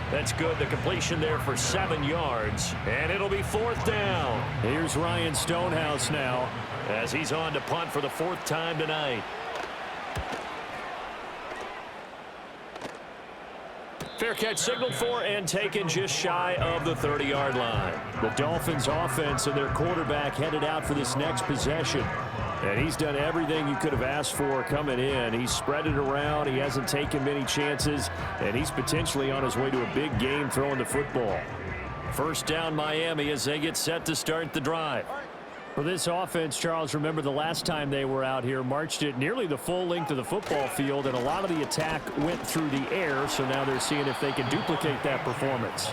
That's good. The completion there for 7 yards. And it'll be 4th down. Here's Ryan Stonehouse now, as he's on to punt for the 4th time tonight. Fair catch signaled for and taken just shy of the 30-yard line. The Dolphins offense and their quarterback headed out for this next possession. And he's done everything you could have asked for coming in. He's spread it around. He hasn't taken many chances. And he's potentially on his way to a big game throwing the football. First down Miami as they get set to start the drive. For this offense, Charles, remember the last time they were out here, marched it nearly the full length of the football field, and a lot of the attack went through the air, so now they're seeing if they can duplicate that performance.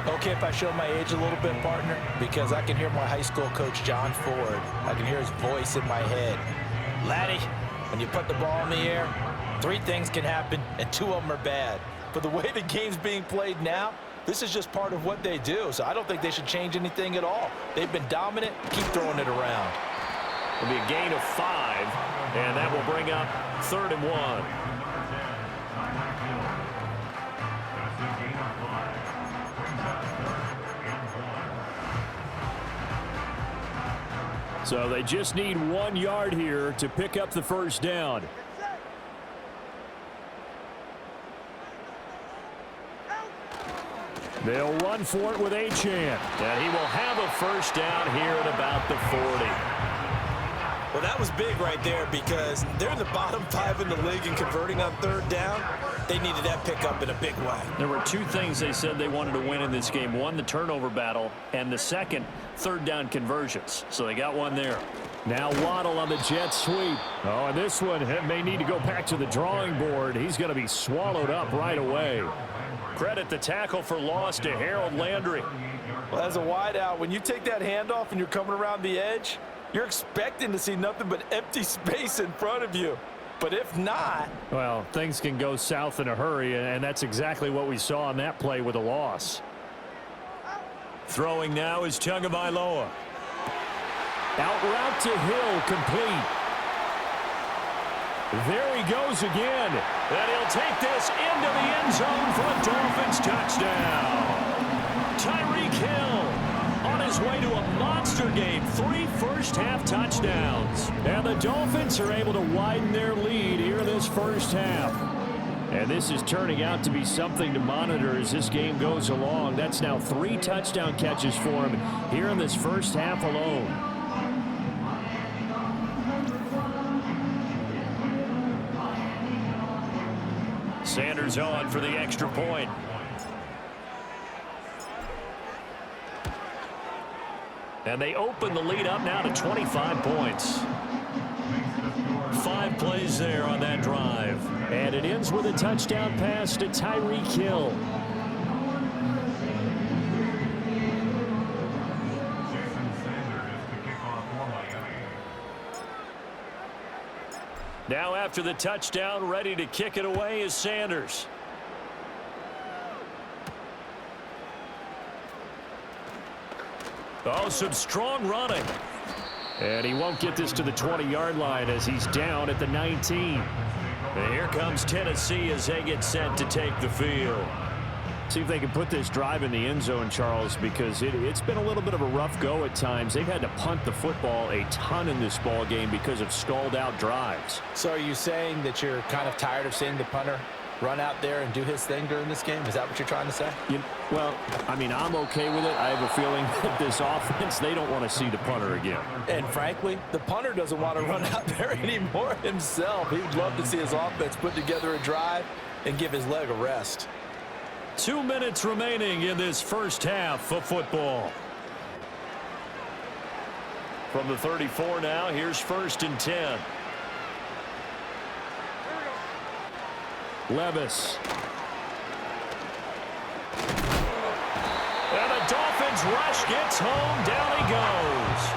Okay, if I show my age a little bit, partner, because I can hear my high school coach, John Ford. I can hear his voice in my head. Laddie, when you put the ball in the air, 3 things can happen, and 2 of them are bad. But the way the game's being played now, this is just part of what they do, so I don't think they should change anything at all. They've been dominant. Keep throwing it around. It'll be a gain of 5, and that will bring up 3rd and 1. So they just need 1 yard here to pick up the first down. They'll run for it with Achane. And he will have a first down here at about the 40. Well, that was big right there because they're in the bottom 5 in the league in converting on 3rd down. They needed that pickup in a big way. There were 2 things they said they wanted to win in this game. One, the turnover battle, and the second, 3rd down conversions. So they got one there. Now Waddle on the jet sweep. Oh, and this one may need to go back to the drawing board. He's going to be swallowed up right away. Credit the tackle for loss to Harold Landry. Well, as a wideout, when you take that handoff and you're coming around the edge, you're expecting to see nothing but empty space in front of you. But if not... Well, things can go south in a hurry, and that's exactly what we saw on that play with a loss. Throwing now is Tagovailoa. Out route to Hill, complete. There he goes again. And he'll take this into the end zone for a Dolphins touchdown. Tyreek Hill on his way to a monster game. 3 first-half touchdowns. And the Dolphins are able to widen their lead here in this first half. And this is turning out to be something to monitor as this game goes along. That's now 3 touchdown catches for him here in this first half alone. Sanders on for the extra point. And they open the lead up now to 25 points. 5 plays there on that drive. And it ends with a touchdown pass to Tyreek Hill. Now after the touchdown, ready to kick it away is Sanders. Oh, some strong running. And he won't get this to the 20-yard line as he's down at the 19. And here comes Tennessee as they get set to take the field. See if they can put this drive in the end zone, Charles, because it's been a little bit of a rough go at times. They've had to punt the football a ton in this ball game because of stalled-out drives. So are you saying that you're kind of tired of seeing the punter run out there and do his thing during this game? Is that what you're trying to say? Well, I mean, I'm okay with it. I have a feeling that this offense, they don't want to see the punter again. And frankly, the punter doesn't want to run out there anymore himself. He would love to see his offense put together a drive and give his leg a rest. 2 minutes remaining in this first half of football. From the 34 now, here's 1st and 10. Levis. And the Dolphins rush gets home. Down he goes.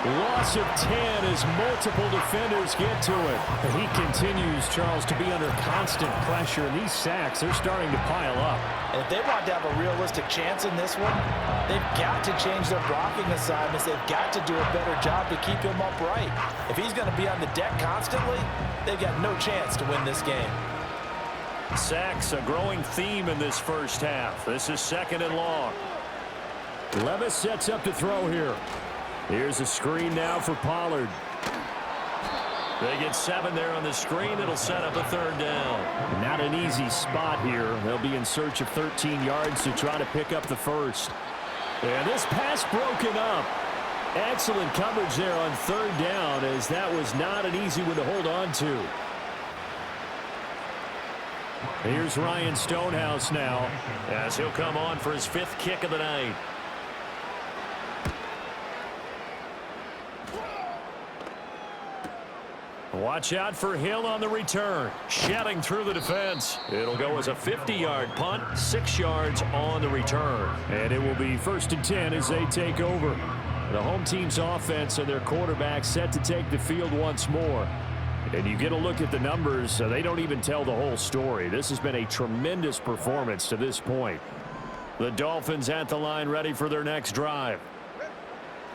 Loss of 10 as multiple defenders get to it. And he continues, Charles, to be under constant pressure. And these sacks, they're starting to pile up. And if they want to have a realistic chance in this one, they've got to change their blocking assignments. They've got to do a better job to keep him upright. If he's going to be on the deck constantly, they've got no chance to win this game. Sacks, a growing theme in this first half. This is 2nd and long. Levis sets up to throw here. Here's a screen now for Pollard. They get 7 there on the screen. It'll set up a 3rd down. Not an easy spot here. They'll be in search of 13 yards to try to pick up the first. And this pass broken up. Excellent coverage there on 3rd down, as that was not an easy one to hold on to. Here's Ryan Stonehouse now, as he'll come on for his 5th kick of the night. Watch out for Hill on the return. Shedding through the defense. It'll go as a 50-yard punt, 6 yards on the return. And it will be 1st and 10 as they take over. The home team's offense and their quarterback set to take the field once more. And you get a look at the numbers, they don't even tell the whole story. This has been a tremendous performance to this point. The Dolphins at the line ready for their next drive.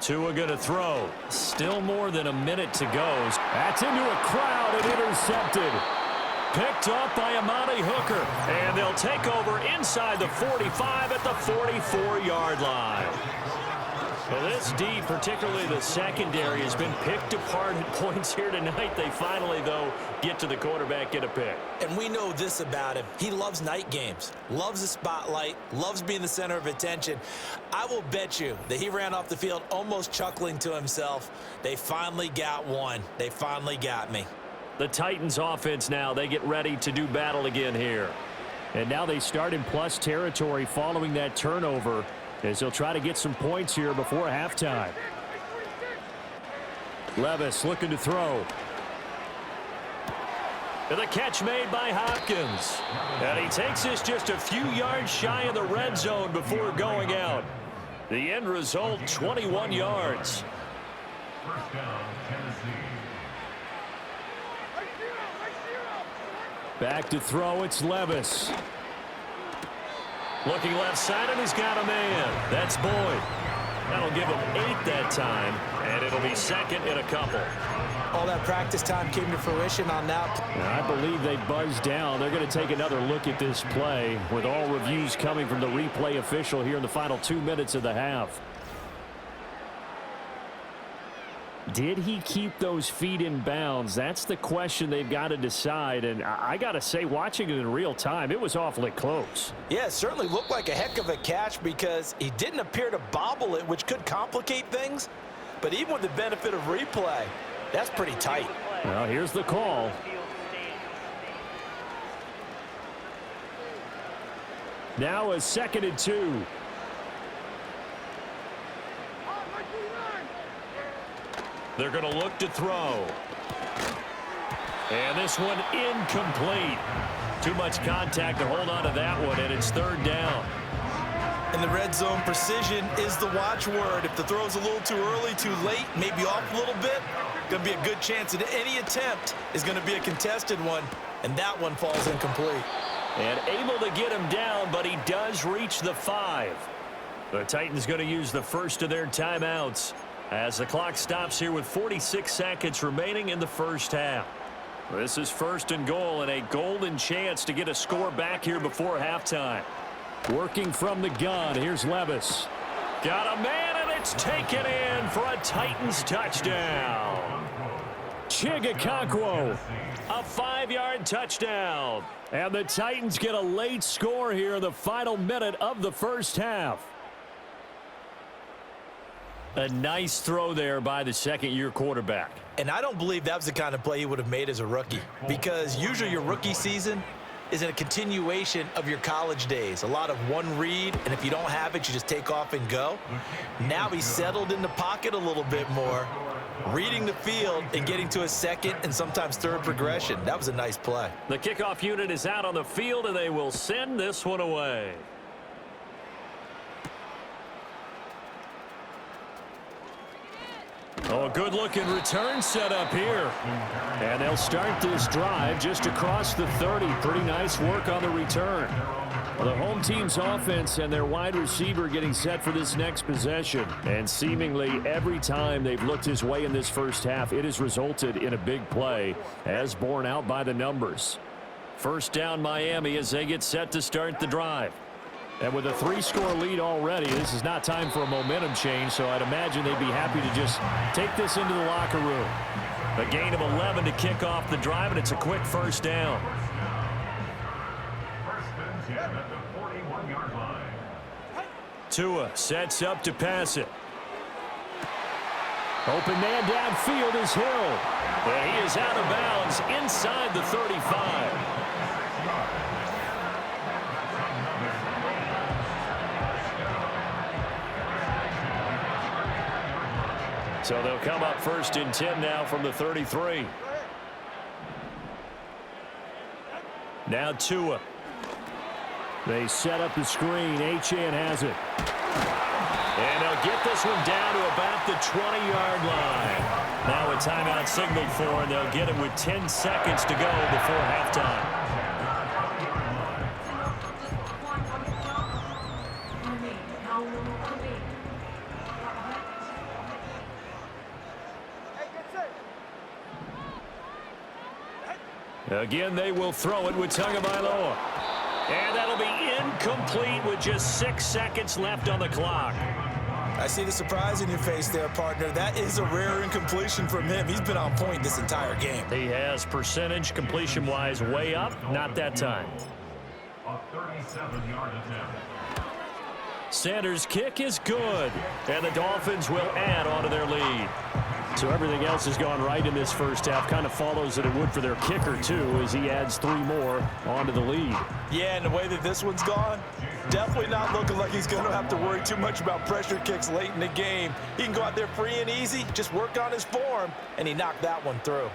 Tua going to throw. Still more than a minute to go. That's into a crowd and intercepted. Picked up by Amani Hooker. And they'll take over inside the 45 at the 44-yard line. Well, this D, particularly the secondary, has been picked apart at points here tonight. They finally, though, get to the quarterback, get a pick. And we know this about him. He loves night games, loves the spotlight, loves being the center of attention. I will bet you that he ran off the field almost chuckling to himself. They finally got one. They finally got me. The Titans offense now, they get ready to do battle again here. And now they start in plus territory following that turnover, as they'll try to get some points here before halftime. Levis looking to throw. And the catch made by Hopkins. And he takes this just a few yards shy of the red zone before going out. The end result, 21 yards. First down, Tennessee. Back to throw, it's Levis. Looking left side, and he's got a man. That's Boyd. That'll give him 8 that time, and it'll be second in a couple. All that practice time came to fruition on that. I believe they buzzed down. They're going to take another look at this play, with all reviews coming from the replay official here in the final 2 minutes of the half. Did he keep those feet in bounds? That's the question they've got to decide. And I got to say, watching it in real time, it was awfully close. Yeah, it certainly looked like a heck of a catch because he didn't appear to bobble it, which could complicate things. But even with the benefit of replay, that's pretty tight. Well, here's the call. Now a 2nd and 2. They're going to look to throw. And this one incomplete. Too much contact to hold on to that one, and it's 3rd down. In the red zone, precision is the watchword. If the throw's a little too early, too late, maybe off a little bit, going to be a good chance that any attempt is going to be a contested one, and that one falls incomplete. And able to get him down, but he does reach the 5. The Titans going to use the first of their timeouts as the clock stops here with 46 seconds remaining in the first half. This is 1st and goal and a golden chance to get a score back here before halftime. Working from the gun, here's Levis. Got a man, and it's taken in for a Titans touchdown. Chigakonkwo, a 5-yard touchdown. And the Titans get a late score here in the final minute of the first half. A nice throw there by the second-year quarterback. And I don't believe that was the kind of play he would have made as a rookie, because usually your rookie season is a continuation of your college days. A lot of one read, and if you don't have it, you just take off and go. Now he's settled in the pocket a little bit more, reading the field and getting to a second and sometimes third progression. That was a nice play. The kickoff unit is out on the field, and they will send this one away. Oh, a good-looking return set up here. And they'll start this drive just across the 30. Pretty nice work on the return. Well, the home team's offense and their wide receiver getting set for this next possession. And seemingly every time they've looked his way in this first half, it has resulted in a big play, as borne out by the numbers. First down, Miami, as they get set to start the drive. And with a 3-score lead already, this is not time for a momentum change, so I'd imagine they'd be happy to just take this into the locker room. A gain of 11 to kick off the drive, and it's a quick first down. First and 10 at the 41-yard line. Tua sets up to pass it. Open man downfield is Hill. And he is out of bounds inside the 35. So they'll come up 1st and 10 now from the 33. Now Tua. They set up the screen. Achane has it. And they'll get this one down to about the 20-yard line. Now a timeout signaled for, and they'll get it with 10 seconds to go before halftime. Again, they will throw it with Tagovailoa. And that'll be incomplete with just 6 seconds left on the clock. I see the surprise in your face there, partner. That is a rare incompletion from him. He's been on point this entire game. He has percentage completion-wise way up, not that time. A 37-yard attempt. Sanders' kick is good, and the Dolphins will add on to their lead. So everything else has gone right in this first half. Kind of follows that it would for their kicker, too, as he adds 3 more onto the lead. Yeah, and the way that this one's gone, definitely not looking like he's going to have to worry too much about pressure kicks late in the game. He can go out there free and easy, just work on his form, and he knocked that one through.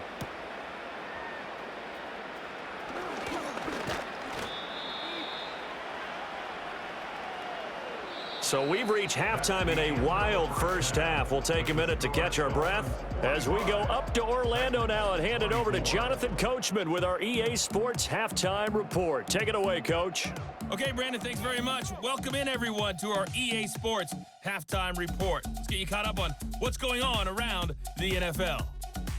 So we've reached halftime in a wild first half. We'll take a minute to catch our breath as we go up to Orlando now and hand it over to Jonathan Coachman with our EA Sports Halftime Report. Take it away, Coach. Okay, Brandon, thanks very much. Welcome in, everyone, to our EA Sports Halftime Report. Let's get you caught up on what's going on around the NFL.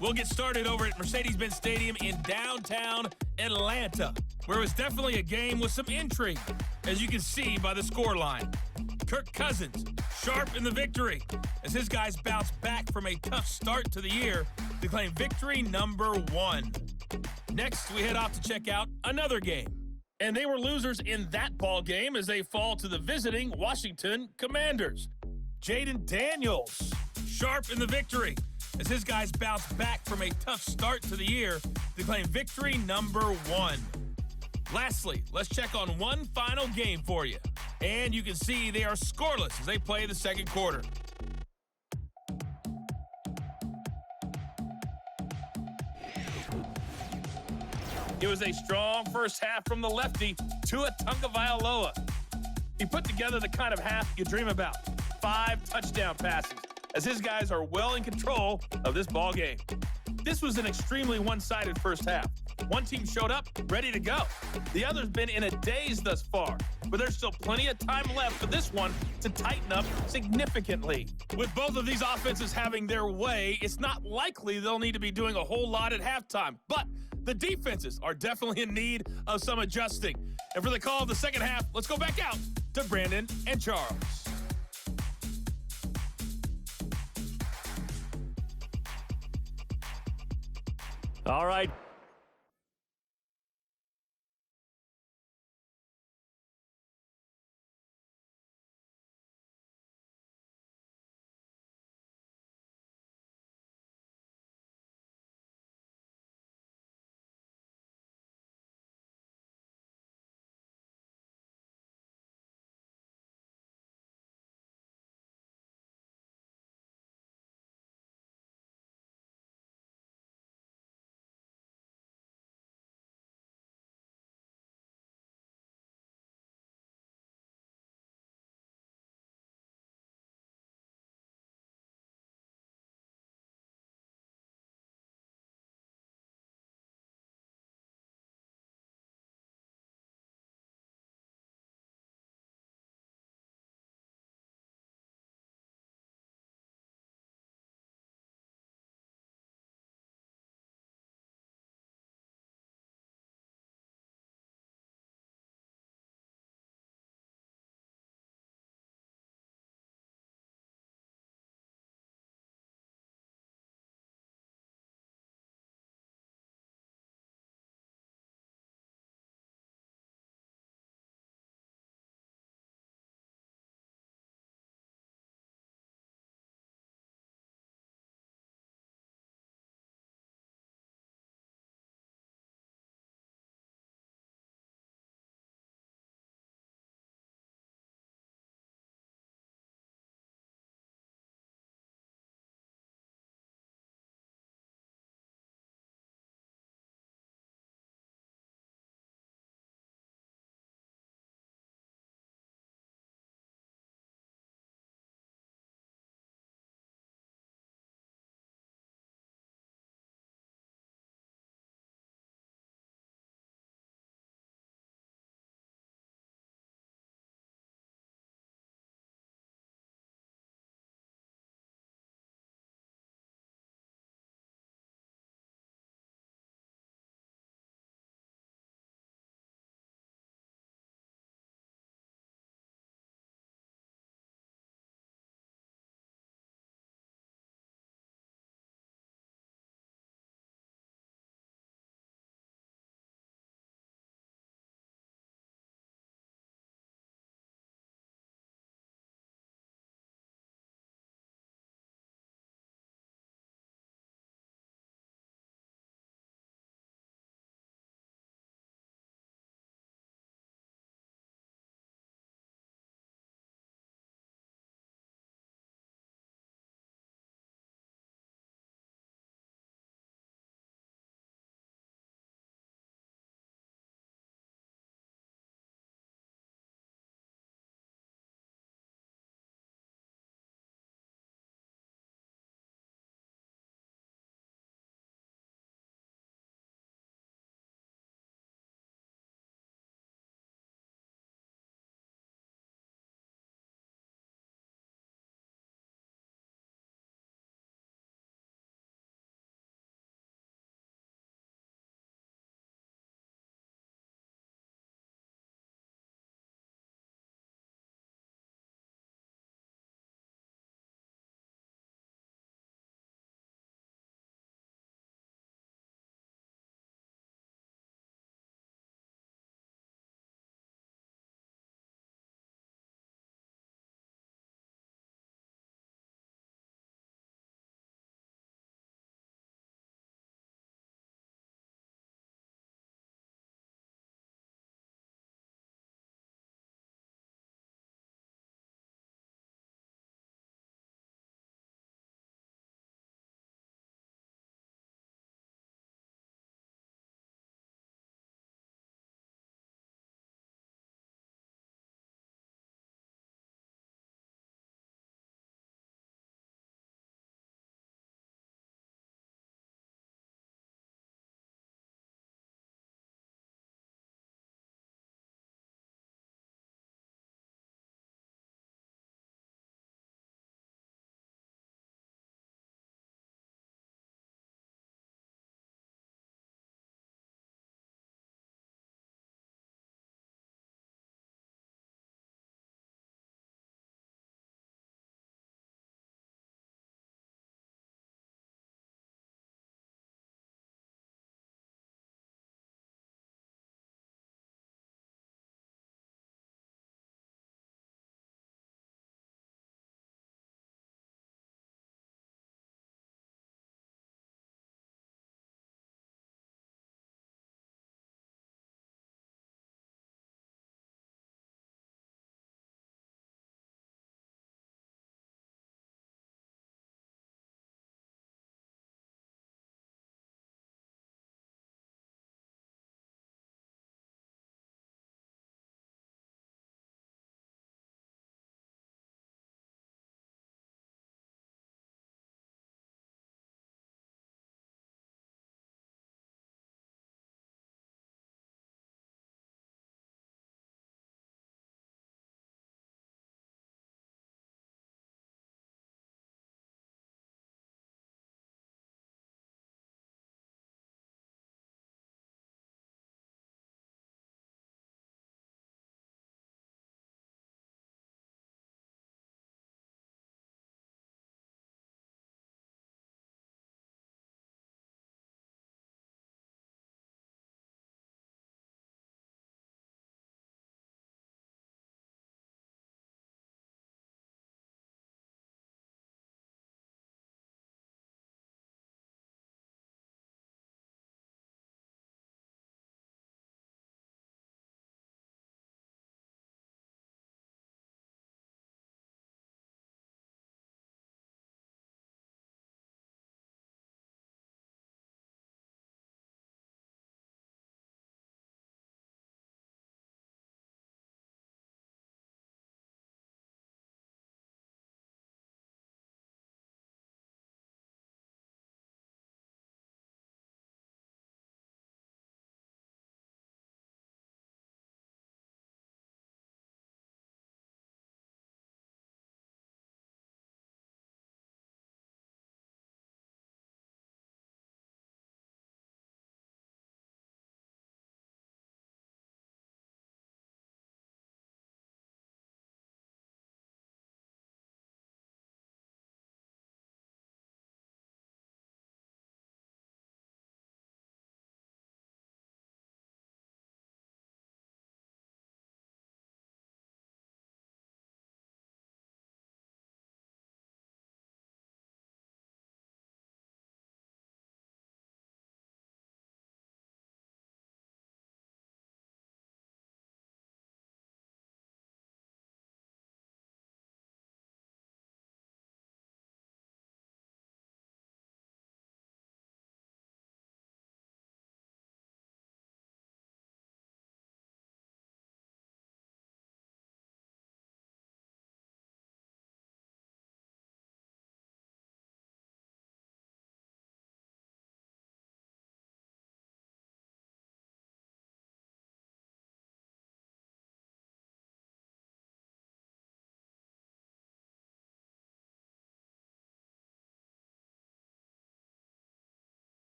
We'll get started over at Mercedes-Benz Stadium in downtown Atlanta, where it was definitely a game with some intrigue, as you can see by the scoreline. Kirk Cousins, sharp in the victory, as his guys bounce back from a tough start to the year to claim victory number 1. Next, we head off to check out another game. And they were losers in that ball game as they fall to the visiting Washington Commanders. Jaden Daniels, sharp in the victory, as his guys bounce back from a tough start to the year to claim victory number 1. Lastly, let's check on one final game for you. And you can see they are scoreless as they play the second quarter. It was a strong first half from the lefty, Tua Tagovailoa. He put together the kind of half you dream about. 5 touchdown passes, as his guys are well in control of this ball game. This was an extremely one-sided first half. One team showed up, ready to go. The other's been in a daze thus far, but there's still plenty of time left for this one to tighten up significantly. With both of these offenses having their way, it's not likely they'll need to be doing a whole lot at halftime, but the defenses are definitely in need of some adjusting. And for the call of the second half, let's go back out to Brandon and Charles. All right.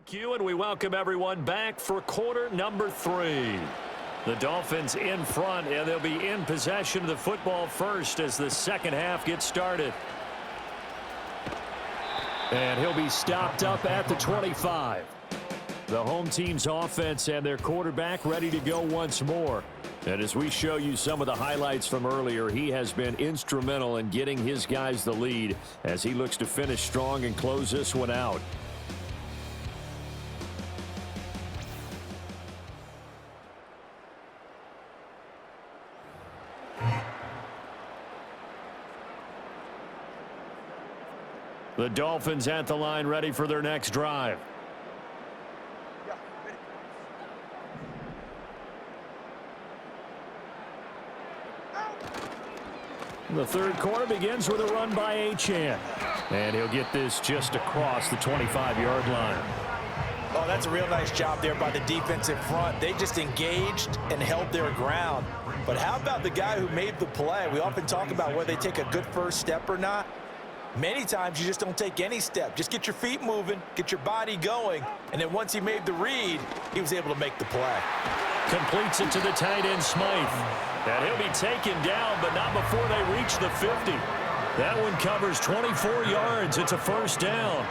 Thank you, and we welcome everyone back for quarter number 3. The Dolphins in front, and they'll be in possession of the football first as the second half gets started. And he'll be stopped up at the 25. The home team's offense and their quarterback ready to go once more. And as we show you some of the highlights from earlier, he has been instrumental in getting his guys the lead as he looks to finish strong and close this one out. The Dolphins at the line ready for their next drive. The third quarter begins with a run by Achane. And he'll get this just across the 25-yard line. Oh, that's a real nice job there by the defensive front. They just engaged and held their ground. But how about the guy who made the play? We often talk about whether they take a good first step or not. Many times you just don't take any step. Just get your feet moving, get your body going, and then once he made the read, he was able to make the play. Completes it to the tight end, Smythe. And he'll be taken down, but not before they reach the 50. That one covers 24 yards. It's a first down.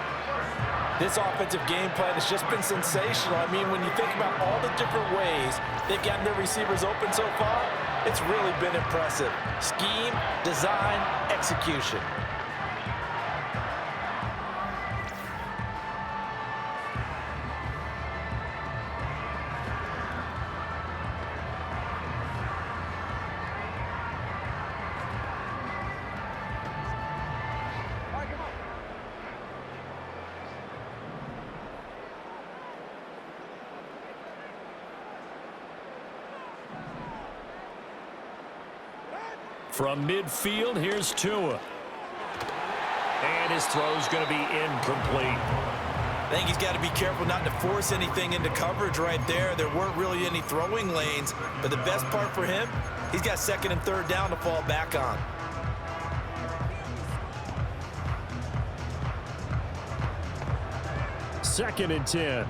This offensive game plan has just been sensational. I mean, when you think about all the different ways they've gotten their receivers open so far, it's really been impressive. Scheme, design, execution. From midfield, here's Tua. And his throw's going to be incomplete. I think he's got to be careful not to force anything into coverage right there. There weren't really any throwing lanes, but the best part for him, he's got second and third down to fall back on. Second and 10.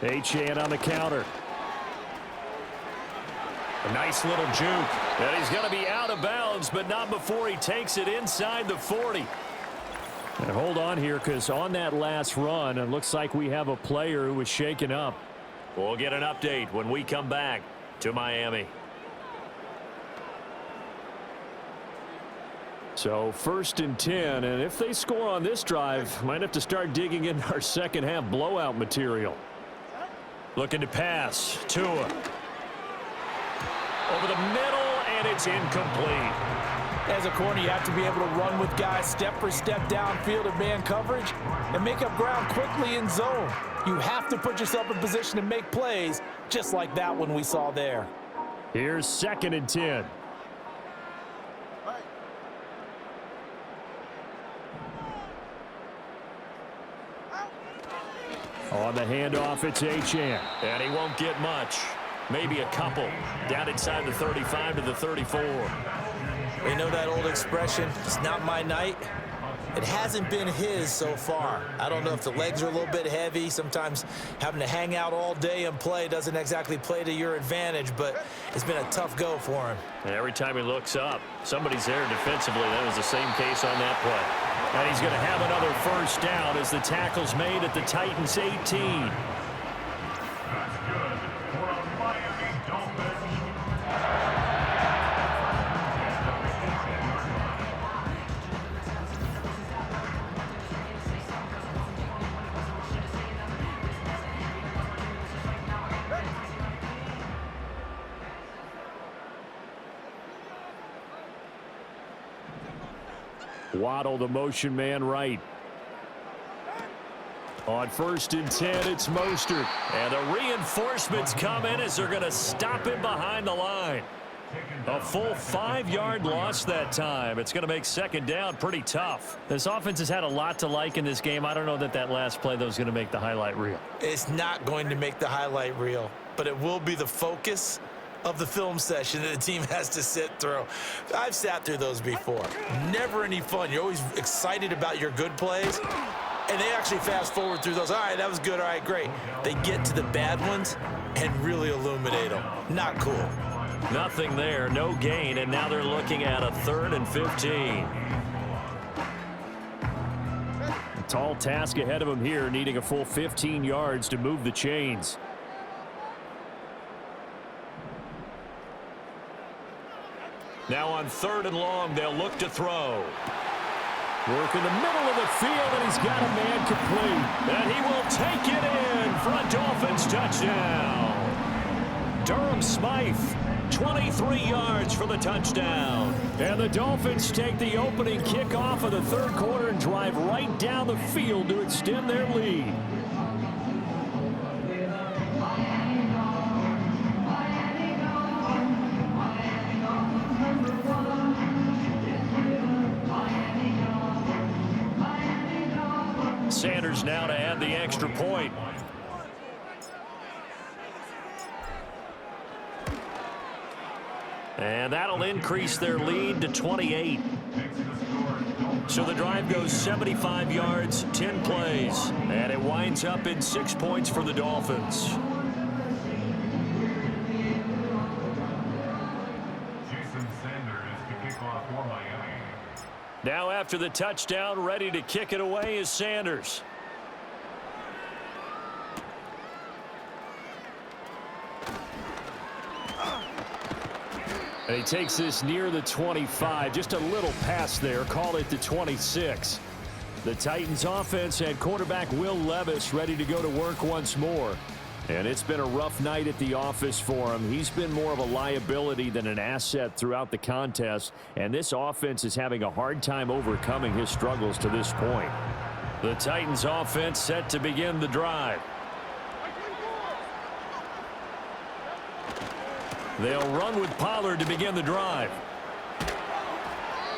Achane on the counter. A nice little juke. And he's going to be out of bounds, but not before he takes it inside the 40. And hold on here, because on that last run, it looks like we have a player who was shaken up. We'll get an update when we come back to Miami. So first and 10, and if they score on this drive, might have to start digging in our second half blowout material. Looking to pass. Tua. Over the middle, and it's incomplete. As a corner, you have to be able to run with guys step for step downfield in man coverage and make up ground quickly in zone. You have to put yourself in position to make plays, just like that one we saw there. Here's second and 10. On the handoff, it's Achane. And he won't get much. Maybe a couple. Down inside the 35 to the 34. You know that old expression, it's not my night? It hasn't been his so far. I don't know if the legs are a little bit heavy. Sometimes having to hang out all day and play doesn't exactly play to your advantage, but it's been a tough go for him. And every time he looks up, somebody's there defensively. That was the same case on that play. And he's going to have another first down as the tackle's made at the Titans' 18. That's good for a Miami Dolphins. Waddle, the motion man, right. On first and 10, it's Mostert. And the reinforcements come in as they're going to stop him behind the line. A full 5-yard loss that time. It's going to make second down pretty tough. This offense has had a lot to like in this game. I don't know that that last play, though, is going to make the highlight reel. It's not going to make the highlight reel, but it will be the focus of the film session that the team has to sit through. I've sat through those before. Never any fun. You're always excited about your good plays, and they actually fast forward through those. All right, that was good. All right, great. They get to the bad ones and really illuminate them. Not cool. Nothing there, no gain, and now they're looking at a 3rd and 15. A tall task ahead of him here, needing a full 15 yards to move the chains. Now on 3rd and long, they'll look to throw. Work in the middle of the field, and he's got a man complete. And he will take it in for a Dolphins touchdown. Durham Smythe, 23 yards for the touchdown. And the Dolphins take the opening kickoff of the 3rd quarter and drive right down the field to extend their lead. Sanders now to add the extra point. And that'll increase their lead to 28. So the drive goes 75 yards, 10 plays, and it winds up in 6 points for the Dolphins. Jason Sanders to kick off for Miami. Now after the touchdown, ready to kick it away is Sanders. And he takes this near the 25. Just a little pass there. Call it the 26. The Titans offense had quarterback Will Levis ready to go to work once more. And it's been a rough night at the office for him. He's been more of a liability than an asset throughout the contest. And this offense is having a hard time overcoming his struggles to this point. The Titans offense set to begin the drive. They'll run with Pollard to begin the drive.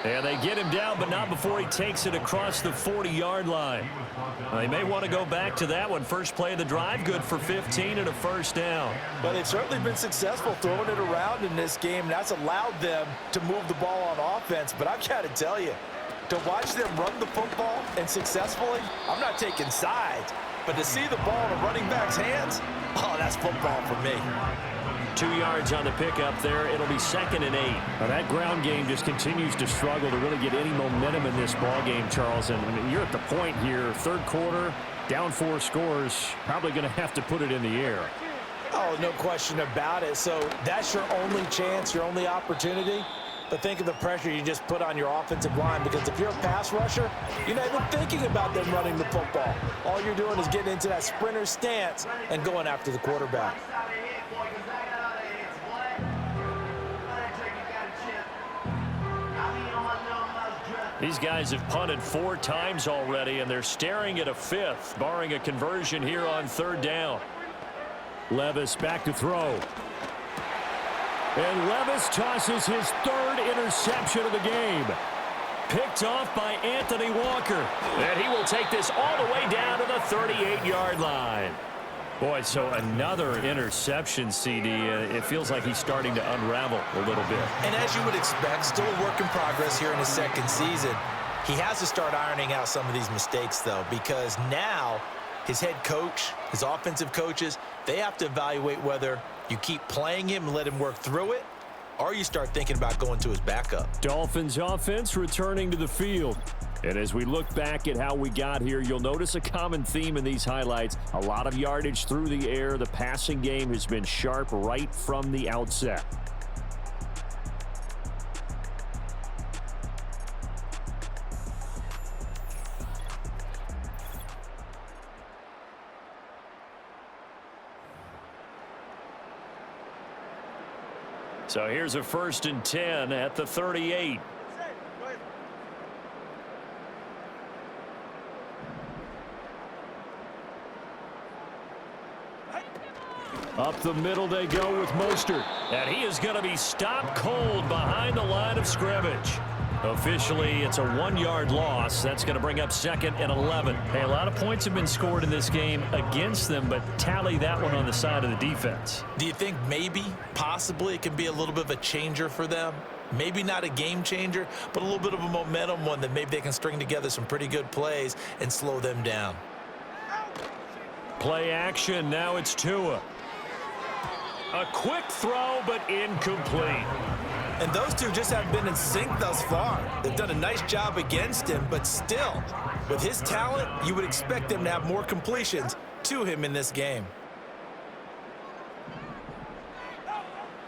And they get him down, but not before he takes it across the 40-yard line. They may want to go back to that one. First play of the drive, good for 15 and a first down. Well, they've certainly been successful throwing it around in this game. That's allowed them to move the ball on offense. But I've got to tell you, to watch them run the football and successfully, I'm not taking sides. But to see the ball in a running back's hands, oh, that's football for me. 2 yards on the pickup there. It'll be 2nd and 8. Now that ground game just continues to struggle to really get any momentum in this ball game, Charles. And I mean, you're at the point here, 3rd quarter, down 4 scores, probably going to have to put it in the air. Oh, no question about it. So that's your only chance, your only opportunity. But think of the pressure you just put on your offensive line, because if you're a pass rusher, you're not even thinking about them running the football. All you're doing is getting into that sprinter stance and going after the quarterback. These guys have punted 4 times already, and they're staring at a 5th, barring a conversion here on 3rd down. Levis back to throw. And Levis tosses his 3rd interception of the game. Picked off by Anthony Walker. And he will take this all the way down to the 38-yard line. Boy, so another interception, CD. It feels like he's starting to unravel a little bit. And as you would expect, still a work in progress here in his 2nd season. He has to start ironing out some of these mistakes, though, because now his head coach, his offensive coaches, they have to evaluate whether you keep playing him and let him work through it, or you start thinking about going to his backup. Dolphins offense returning to the field. And as we look back at how we got here, you'll notice a common theme in these highlights. A lot of yardage through the air. The passing game has been sharp right from the outset. So here's a 1st and 10 at the 38. Up the middle they go with Mostert. And he is going to be stopped cold behind the line of scrimmage. Officially, it's a 1-yard loss. That's going to bring up 2nd and 11. Hey, a lot of points have been scored in this game against them, but tally that one on the side of the defense. Do you think maybe, possibly, it can be a little bit of a changer for them? Maybe not a game changer, but a little bit of a momentum one that maybe they can string together some pretty good plays and slow them down. Play action. Now it's Tua. A quick throw, but incomplete. And those two just haven't been in sync thus far. They've done a nice job against him, but still, with his talent, you would expect them to have more completions to him in this game.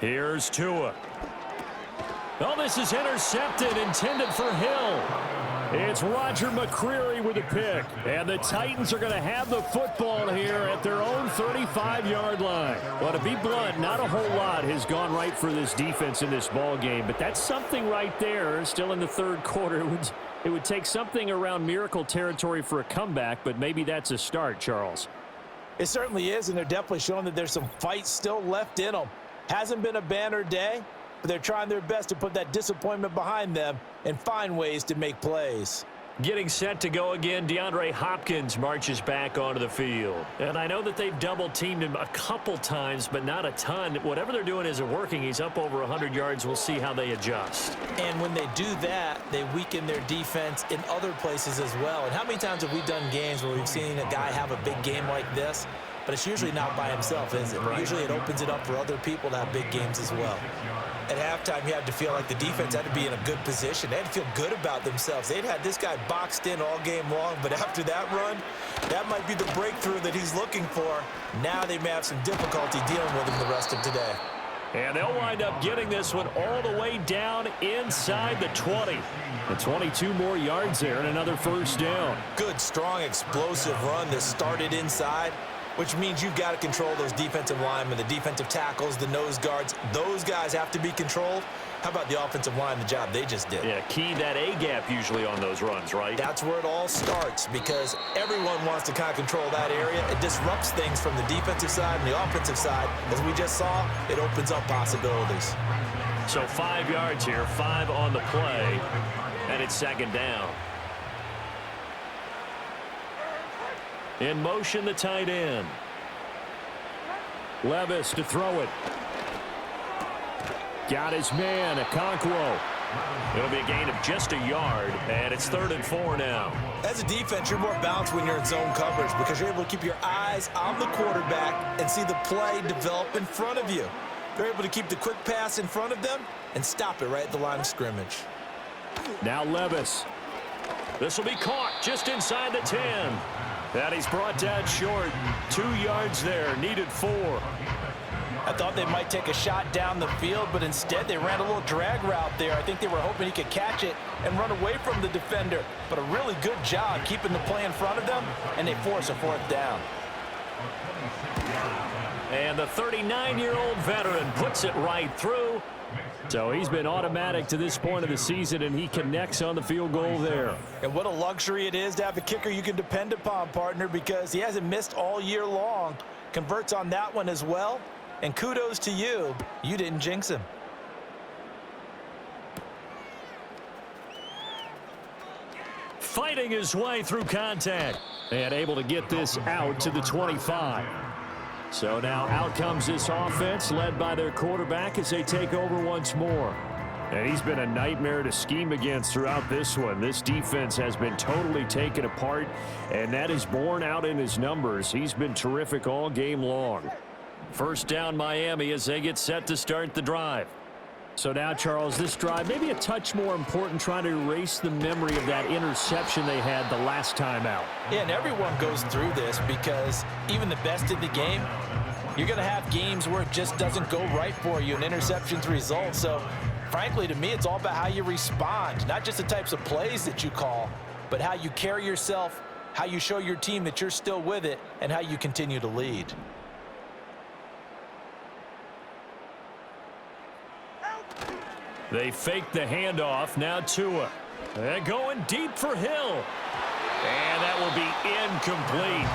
Here's Tua. Oh, this is intercepted, intended for Hill. It's Roger McCreary with a pick. And the Titans are going to have the football here at their own 35-yard line. Well, to be blunt, not a whole lot has gone right for this defense in this ball game, but that's something right there. Still in the third quarter. It would take something around miracle territory for a comeback, but maybe that's a start, Charles. It certainly is, and they're definitely showing that there's some fight still left in them. Hasn't been a banner day, but they're trying their best to put that disappointment behind them and find ways to make plays. Getting set to go again, DeAndre Hopkins marches back onto the field. And I know that they've double-teamed him a couple times, but not a ton. Whatever they're doing isn't working. He's up over 100 yards. We'll see how they adjust. And when they do that, they weaken their defense in other places as well. And how many times have we done games where we've seen a guy have a big game like this? But it's usually not by himself, is it? Right. Usually it opens it up for other people to have big games as well. At halftime, you had to feel like the defense had to be in a good position. They had to feel good about themselves. They'd had this guy boxed in all game long, but after that run, that might be the breakthrough that he's looking for. Now they may have some difficulty dealing with him the rest of today. And they'll wind up getting this one all the way down inside the 20. And 22 more yards there and another first down. Good, strong, explosive run that started inside, which means you've got to control those defensive linemen, the defensive tackles, the nose guards. Those guys have to be controlled. How about the offensive line, the job they just did? Yeah, key that A-gap usually on those runs, right? That's where it all starts because everyone wants to kind of control that area. It disrupts things from the defensive side and the offensive side. As we just saw, it opens up possibilities. So 5 yards here, 5 on the play, and it's second down. In motion, the tight end. Levis to throw it. Got his man, Okonkwo. It'll be a gain of just a yard, and it's 3rd and 4 now. As a defense, you're more balanced when you're in zone coverage because you're able to keep your eyes on the quarterback and see the play develop in front of you. They're able to keep the quick pass in front of them and stop it right at the line of scrimmage. Now Levis. This will be caught just inside the 10. And he's brought down short. 2 yards there, needed 4. I thought they might take a shot down the field, but instead they ran a little drag route there. I think they were hoping he could catch it and run away from the defender. But a really good job keeping the play in front of them, and they force a 4th down. And the 39-year-old veteran puts it right through. So he's been automatic to this point of the season, and he connects on the field goal there. And what a luxury it is to have a kicker you can depend upon, partner, because he hasn't missed all year long. Converts on that one as well. And kudos to you. You didn't jinx him. Fighting his way through contact. And able to get this out to the 25. So now out comes this offense led by their quarterback as they take over once more. And he's been a nightmare to scheme against throughout this one. This defense has been totally taken apart, and that is borne out in his numbers. He's been terrific all game long. First down Miami as they get set to start the drive. So now, Charles, this drive maybe a touch more important, trying to erase the memory of that interception they had the last time out. Yeah, and everyone goes through this because even the best in the game, you're going to have games where it just doesn't go right for you and interceptions result. So, frankly, to me, it's all about how you respond, not just the types of plays that you call, but how you carry yourself, how you show your team that you're still with it, and how you continue to lead. They fake the handoff. Now Tua. They're going deep for Hill. And that will be incomplete.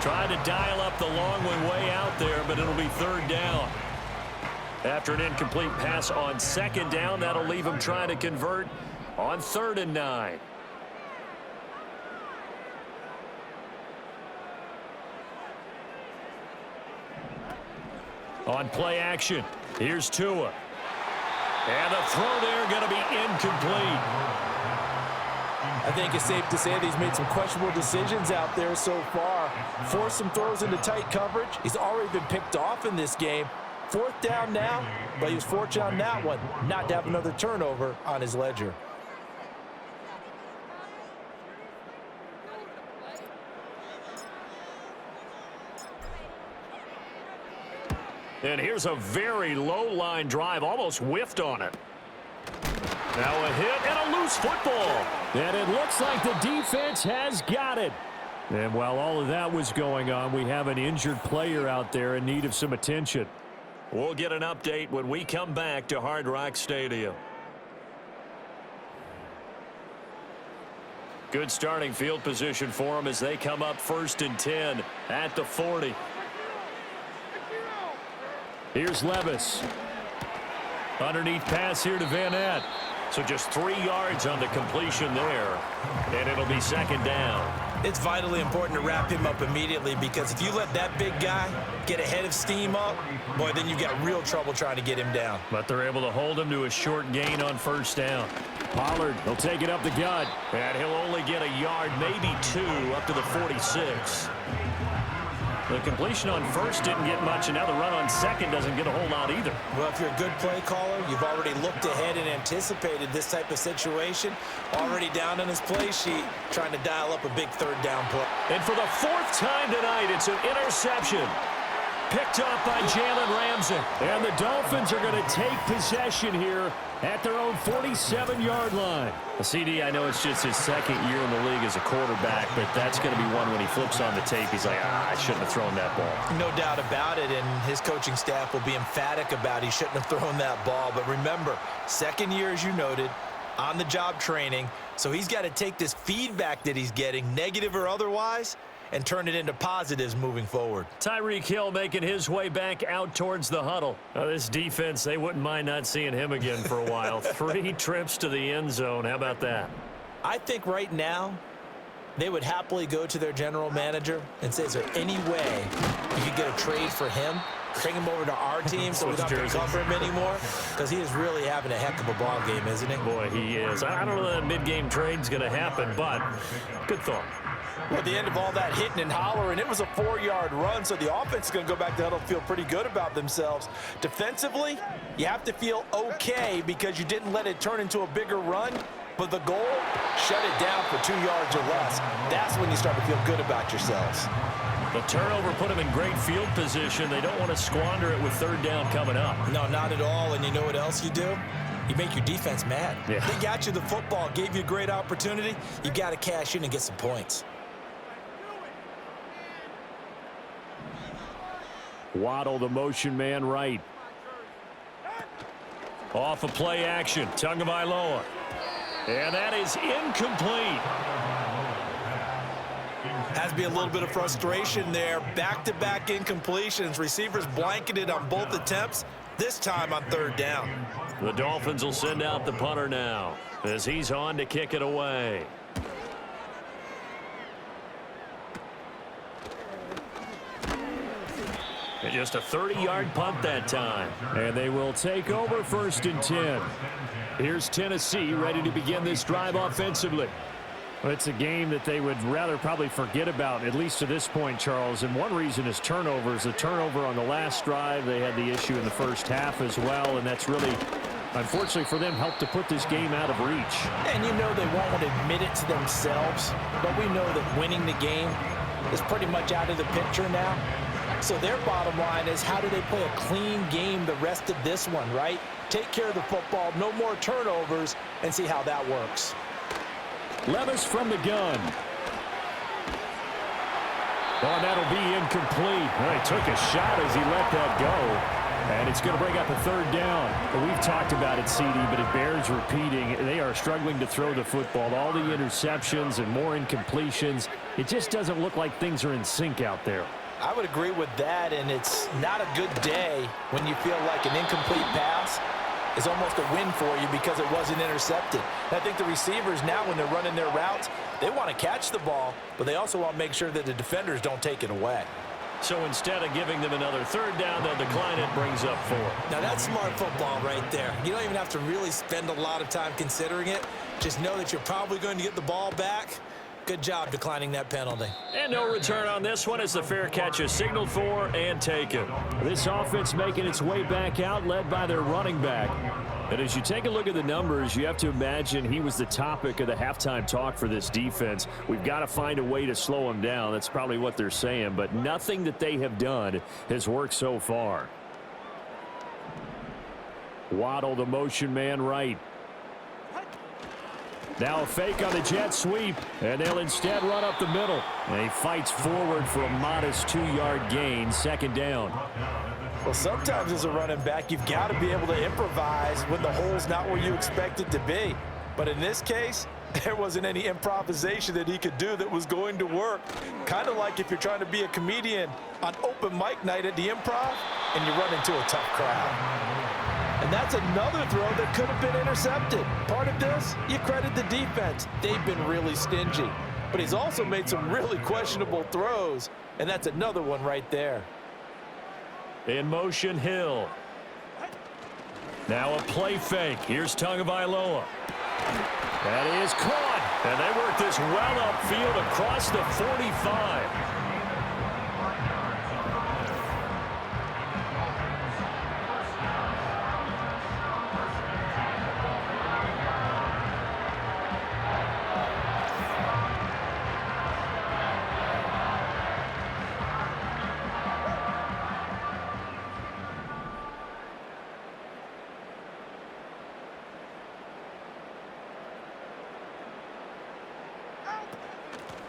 Trying to dial up the long one way out there, but it'll be third down. After an incomplete pass on second down, that'll leave him trying to convert on 3rd and 9. On play action, here's Tua. And the throw there going to be incomplete. I think it's safe to say that he's made some questionable decisions out there so far. Forced some throws into tight coverage. He's already been picked off in this game. 4th down now, but he was fortunate on that one not to have another turnover on his ledger. And here's a very low-line drive, almost whiffed on it. Now a hit and a loose football. And it looks like the defense has got it. And while all of that was going on, we have an injured player out there in need of some attention. We'll get an update when we come back to Hard Rock Stadium. Good starting field position for them as they come up 1st and 10 at the 40. Here's Levis. Underneath pass here to Van Ness. So just 3 yards on the completion there. And it'll be 2nd down. It's vitally important to wrap him up immediately because if you let that big guy get a head of steam up, boy, then you've got real trouble trying to get him down. But they're able to hold him to a short gain on 1st down. Pollard, he'll take it up the gut. And he'll only get a yard, maybe 2, up to the 46. The completion on 1st didn't get much, and now the run on 2nd doesn't get a whole lot either. Well, if you're a good play caller, you've already looked ahead and anticipated this type of situation. Already down on his play sheet, trying to dial up a big 3rd down play. And for the 4th time tonight, it's an interception. Picked up by Jalen Ramsey. And the Dolphins are going to take possession here at their own 47-yard line. The CD, I know it's just his 2nd year in the league as a quarterback, but that's going to be one when he flips on the tape. He's like, I shouldn't have thrown that ball. No doubt about it, and his coaching staff will be emphatic about he shouldn't have thrown that ball. But remember, 2nd year, as you noted, on-the-job training, so he's got to take this feedback that he's getting, negative or otherwise, and turn it into positives moving forward. Tyreek Hill making his way back out towards the huddle. Now, this defense, they wouldn't mind not seeing him again for a while. 3 trips to the end zone. How about that? I think right now they would happily go to their general manager and say, is there any way you could get a trade for him? Bring him over to our team so we don't have to cover him anymore? Because he is really having a heck of a ball game, isn't he? Boy, he is. I don't know that mid-game trade's going to happen, but good thought. Well, at the end of all that hitting and hollering, it was a 4-yard run, so the offense is going to go back to huddle and feel pretty good about themselves. Defensively, you have to feel okay because you didn't let it turn into a bigger run, but the goal, shut it down for 2 yards or less. That's when you start to feel good about yourselves. The turnover put them in great field position. They don't want to squander it with 3rd down coming up. No, not at all, and you know what else you do? You make your defense mad. Yeah. They got you the football, gave you a great opportunity. You got to cash in and get some points. Waddle, the motion man right. Off of play action, Tagovailoa. And that is incomplete. Has to be a little bit of frustration there. Back-to-back incompletions. Receivers blanketed on both attempts, this time on 3rd down. The Dolphins will send out the punter now as he's on to kick it away. And just a 30-yard punt that time. And they will take over 1st and 10. Here's Tennessee ready to begin this drive offensively. Well, it's a game that they would rather probably forget about, at least to this point, Charles. And one reason is turnovers. The turnover on the last drive, they had the issue in the first half as well, and that's really, unfortunately for them, helped to put this game out of reach. And you know they won't want to admit it to themselves, but we know that winning the game is pretty much out of the picture now. So their bottom line is, how do they play a clean game the rest of this one, right? Take care of the football, no more turnovers, and see how that works. Levis from the gun. Oh, that'll be incomplete. Well, he took a shot as he let that go. And it's going to bring up a 3rd down. Well, we've talked about it, CD, but it bears repeating. They are struggling to throw the football. All the interceptions and more incompletions. It just doesn't look like things are in sync out there. I would agree with that, and it's not a good day when you feel like an incomplete pass is almost a win for you because it wasn't intercepted. And I think the receivers now, when they're running their routes, they want to catch the ball, but they also want to make sure that the defenders don't take it away. So instead of giving them another third down, they'll decline it, brings up 4. Now that's smart football right there. You don't even have to really spend a lot of time considering it. Just know that you're probably going to get the ball back. Good job declining that penalty. And no return on this one as the fair catch is signaled for and taken. This offense making its way back out, led by their running back. And as you take a look at the numbers, you have to imagine he was the topic of the halftime talk for this defense. We've got to find a way to slow him down. That's probably what they're saying, but nothing that they have done has worked so far. Waddle, the motion man right. Now a fake on the jet sweep, and they'll instead run up the middle. And he fights forward for a modest 2-yard gain, second down. Well, sometimes as a running back, you've got to be able to improvise when the hole's not where you expect it to be. But in this case, there wasn't any improvisation that he could do that was going to work. Kind of like if you're trying to be a comedian on open mic night at the Improv and you run into a tough crowd. And that's another throw that could have been intercepted. Part of this, you credit the defense. They've been really stingy. But he's also made some really questionable throws, and that's another one right there. In motion, Hill. Now a play fake. Here's Tagovailoa. That is caught. And they work this well upfield across the 45.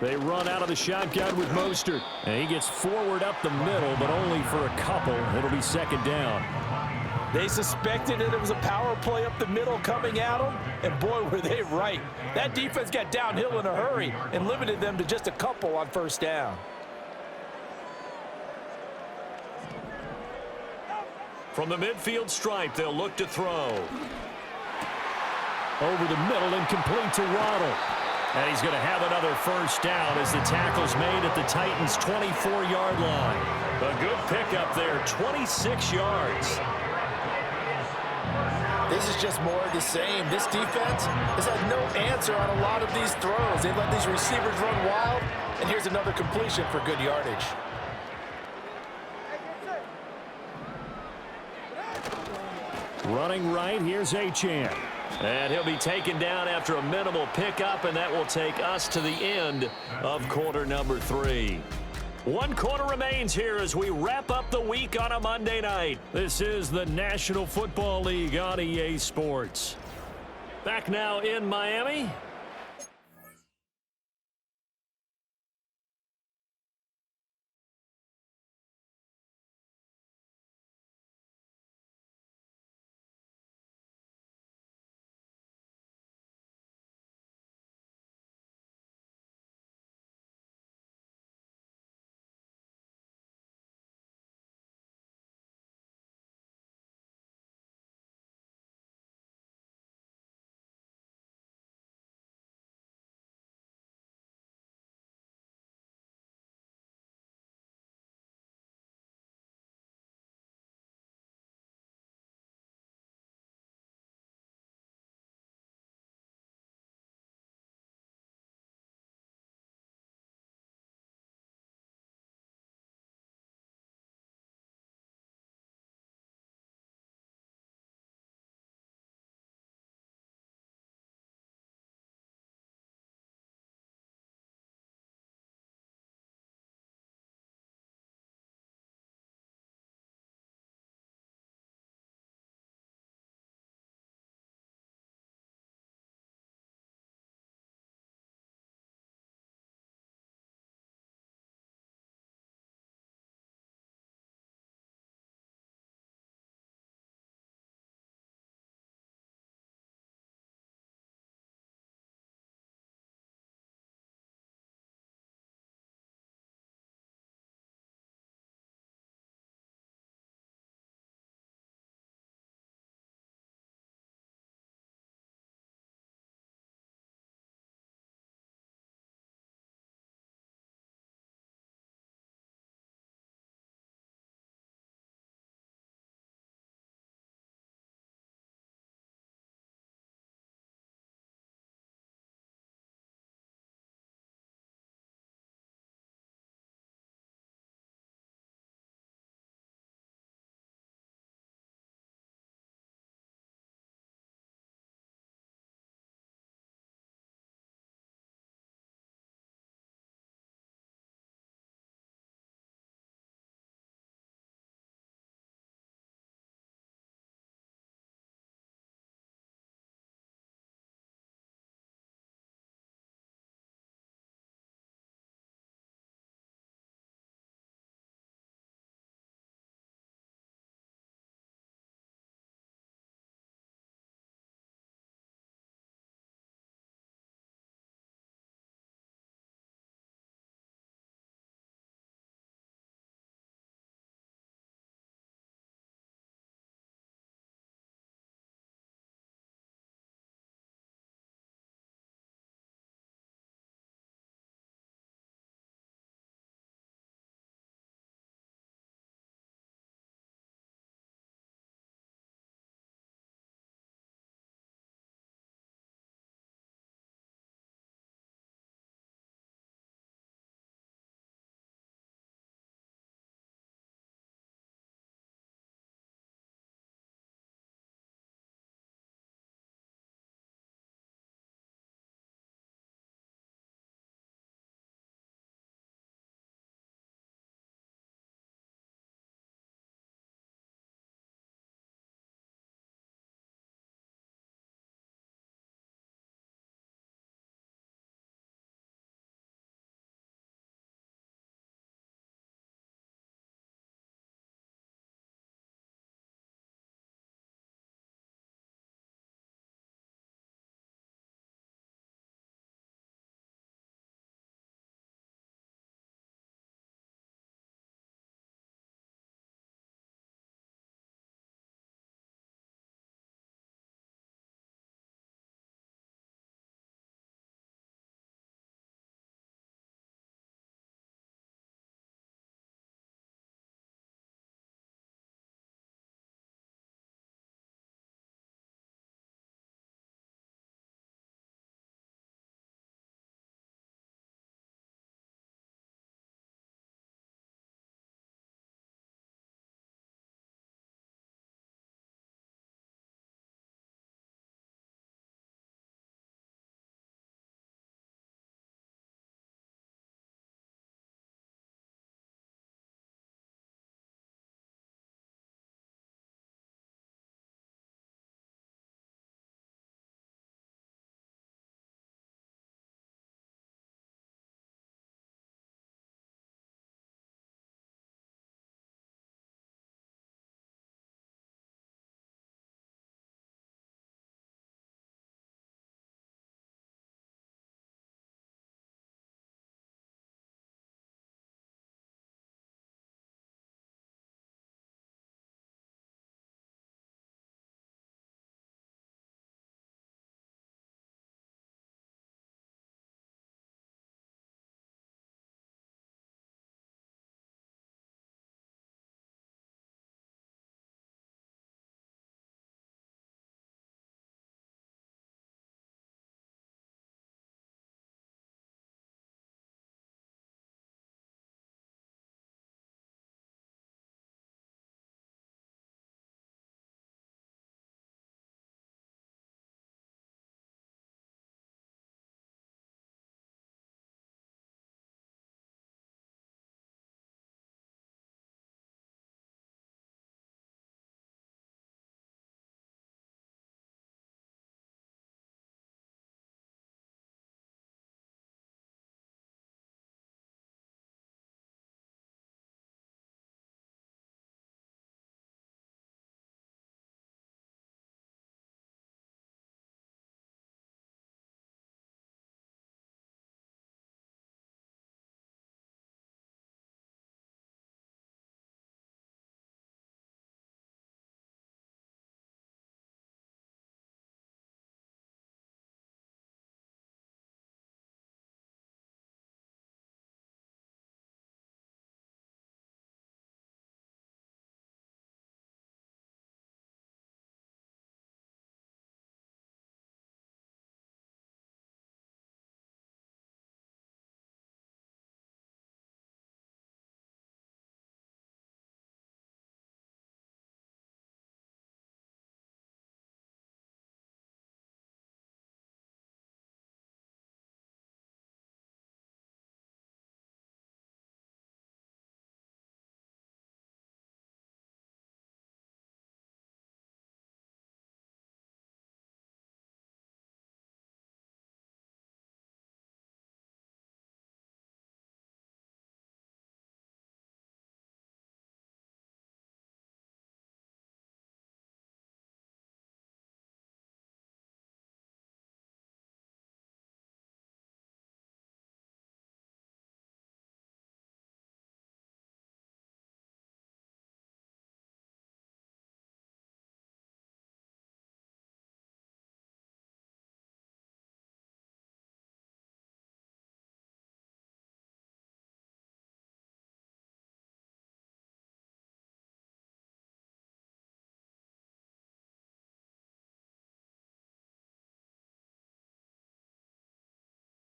They run out of the shotgun with Mostert. And he gets forward up the middle, but only for a couple. It'll be second down. They suspected that it was a power play up the middle coming at them, and boy, were they right. That defense got downhill in a hurry and limited them to just a couple on first down. From the midfield stripe, they'll look to throw. Over the middle and complete to Waddle. And he's going to have another first down as the tackle's made at the Titans' 24-yard line. A good pickup there, 26 yards. This is just more of the same. This defense has had no answer on a lot of these throws. They let these receivers run wild, and here's another completion for good yardage. Running right, here's Achane. And he'll be taken down after a minimal pickup, and that will take us to the end of quarter number 3. 1 quarter remains here as we wrap up the week on a Monday night. This is the National Football League on EA Sports. Back now in Miami.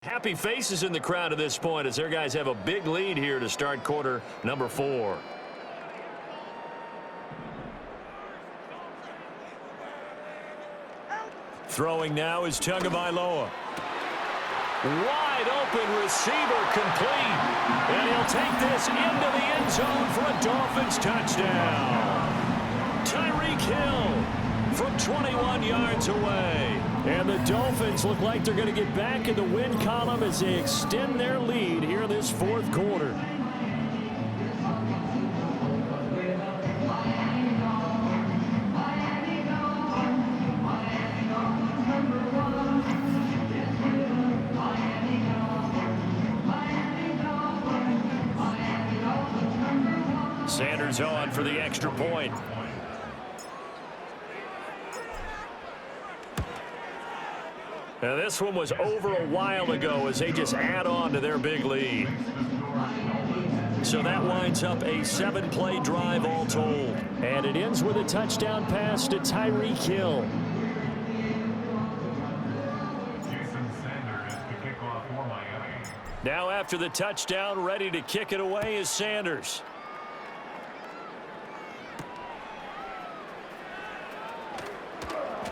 Happy faces in the crowd at this point as their guys have a big lead here to start quarter number 4. Throwing now is Tagovailoa. Wide open receiver complete. And he'll take this into the end zone for a Dolphins touchdown. Tyreek Hill from 21 yards away. And the Dolphins look like they're going to get back in the win column as they extend their lead here in this fourth quarter. Sanders on for the extra point. Now this one was over a while ago as they just add on to their big lead. So that winds up a 7-play drive all told. And it ends with a touchdown pass to Tyreek Hill. Now after the touchdown, ready to kick it away is Sanders.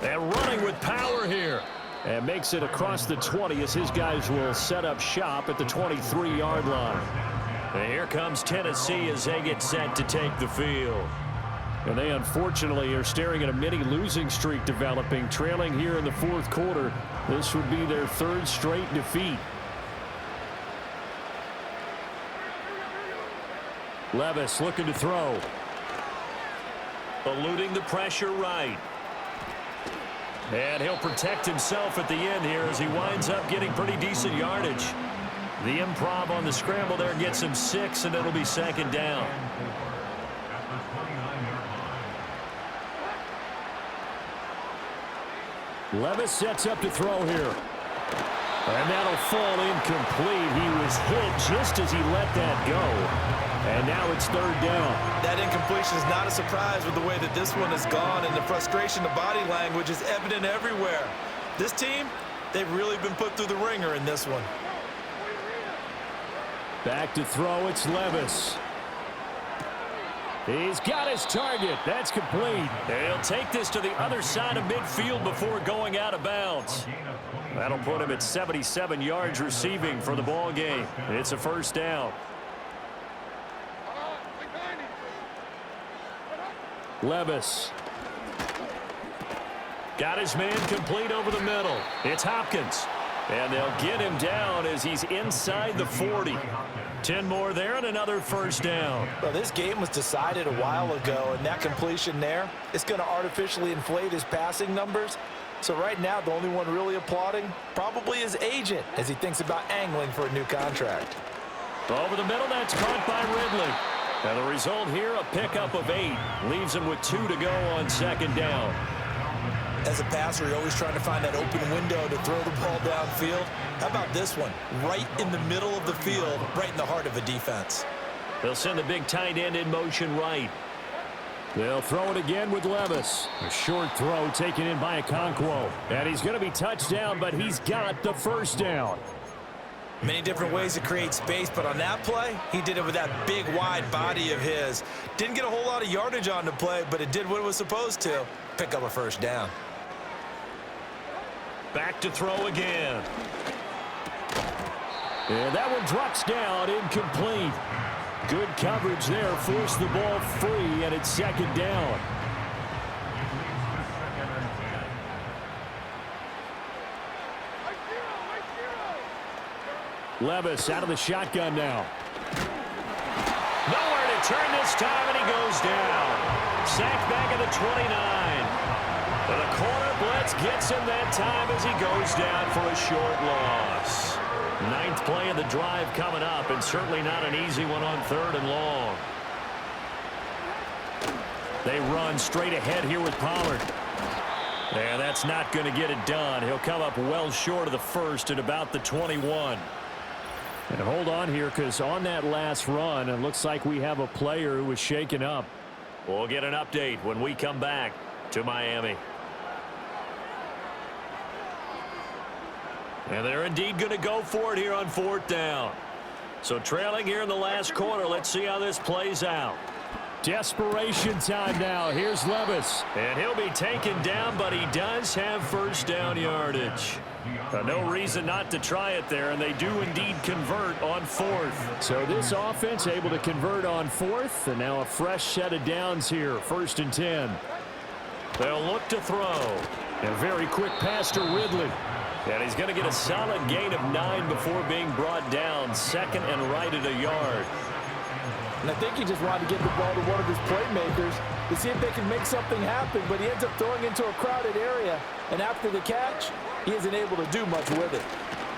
And running with power here. And makes it across the 20 as his guys will set up shop at the 23-yard line. And here comes Tennessee as they get set to take the field. And they unfortunately are staring at a mini losing streak developing, trailing here in the fourth quarter. This would be their 3rd straight defeat. Levis looking to throw. Eluding the pressure right. And he'll protect himself at the end here as he winds up getting pretty decent yardage. The improv on the scramble there gets him 6, and it'll be 2nd down. Levis sets up to throw here. And that'll fall incomplete. He was hit just as he let that go. And now it's 3rd down. That incompletion is not a surprise with the way that this one has gone, and the frustration, the body language is evident everywhere. This team, they've really been put through the ringer in this one. Back to throw, it's Levis. He's got his target. That's complete. He'll take this to the other side of midfield before going out of bounds. That'll put him at 77 yards receiving for the ball game. It's a 1st down. Levis. Got his man complete over the middle. It's Hopkins. And they'll get him down as he's inside the 40. 10 more there and another 1st down. Well, this game was decided a while ago, and that completion there is going to artificially inflate his passing numbers. So right now, the only one really applauding probably his agent as he thinks about angling for a new contract. Over the middle, that's caught by Ridley. And the result here, a pickup of 8. Leaves him with 2 to go on 2nd down. As a passer, you're always trying to find that open window to throw the ball downfield. How about this one? Right in the middle of the field, right in the heart of a defense. They'll send the big tight end in motion right. They'll throw it again with Levis. A short throw taken in by Okonkwo. And he's going to be touched down, but he's got the 1st down. Many different ways to create space, but on that play, he did it with that big, wide body of his. Didn't get a whole lot of yardage on the play, but it did what it was supposed to. Pick up a 1st down. Back to throw again. And that one drops down, incomplete. Good coverage there, forced the ball free, and it's 2nd down. Levis out of the shotgun now. Nowhere to turn this time, and he goes down. Sacked back at the 29. And the corner blitz gets him that time as he goes down for a short loss. 9th play of the drive coming up, and certainly not an easy one on 3rd and long. They run straight ahead here with Pollard. And that's not going to get it done. He'll come up well short of the 1st at about the 21. And hold on here, because on that last run, it looks like we have a player who was shaken up. We'll get an update when we come back to Miami. And they're indeed going to go for it here on 4th down. So trailing here in the last quarter. Let's see how this plays out. Desperation time now. Here's Levis. And he'll be taken down, but he does have first down yardage. No reason not to try it there, and they do indeed convert on 4th. So this offense able to convert on 4th, and now a fresh set of downs here. 1st and 10. They'll look to throw. And a very quick pass to Ridley. And he's going to get a solid gain of 9 before being brought down. 2nd and right at a yard. And I think he just wanted to get the ball to one of his playmakers to see if they can make something happen, but he ends up throwing into a crowded area, and after the catch, he isn't able to do much with it.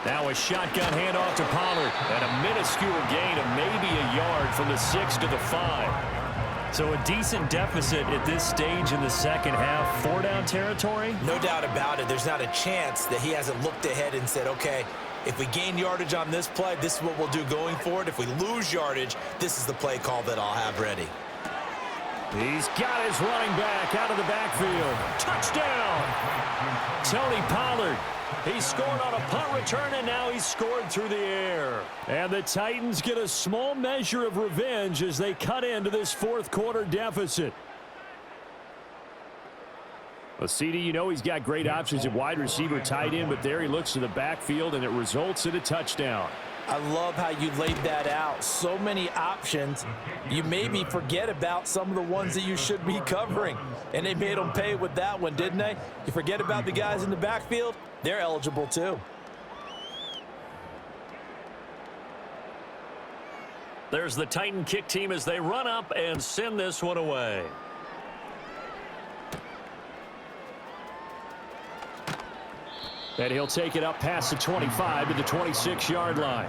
Now a shotgun handoff to Pollard, and a minuscule gain of maybe a yard from the 6 to the 5. So a decent deficit at this stage in the second half. 4-down territory? No doubt about it. There's not a chance that he hasn't looked ahead and said, okay, if we gain yardage on this play, this is what we'll do going forward. If we lose yardage, this is the play call that I'll have ready. He's got his running back out of the backfield. Touchdown! Tony Pollard. He scored on a punt return, and now he's scored through the air. And the Titans get a small measure of revenge as they cut into this 4th quarter deficit. Well, CD, you know he's got great options at wide receiver, tight end, but there he looks to the backfield, and it results in a touchdown. I love how you laid that out. So many options. You maybe forget about some of the ones that you should be covering. And they made them pay with that one, didn't they? You forget about the guys in the backfield, they're eligible too. There's the Titan kick team as they run up and send this one away. And he'll take it up past the 25 to the 26-yard line.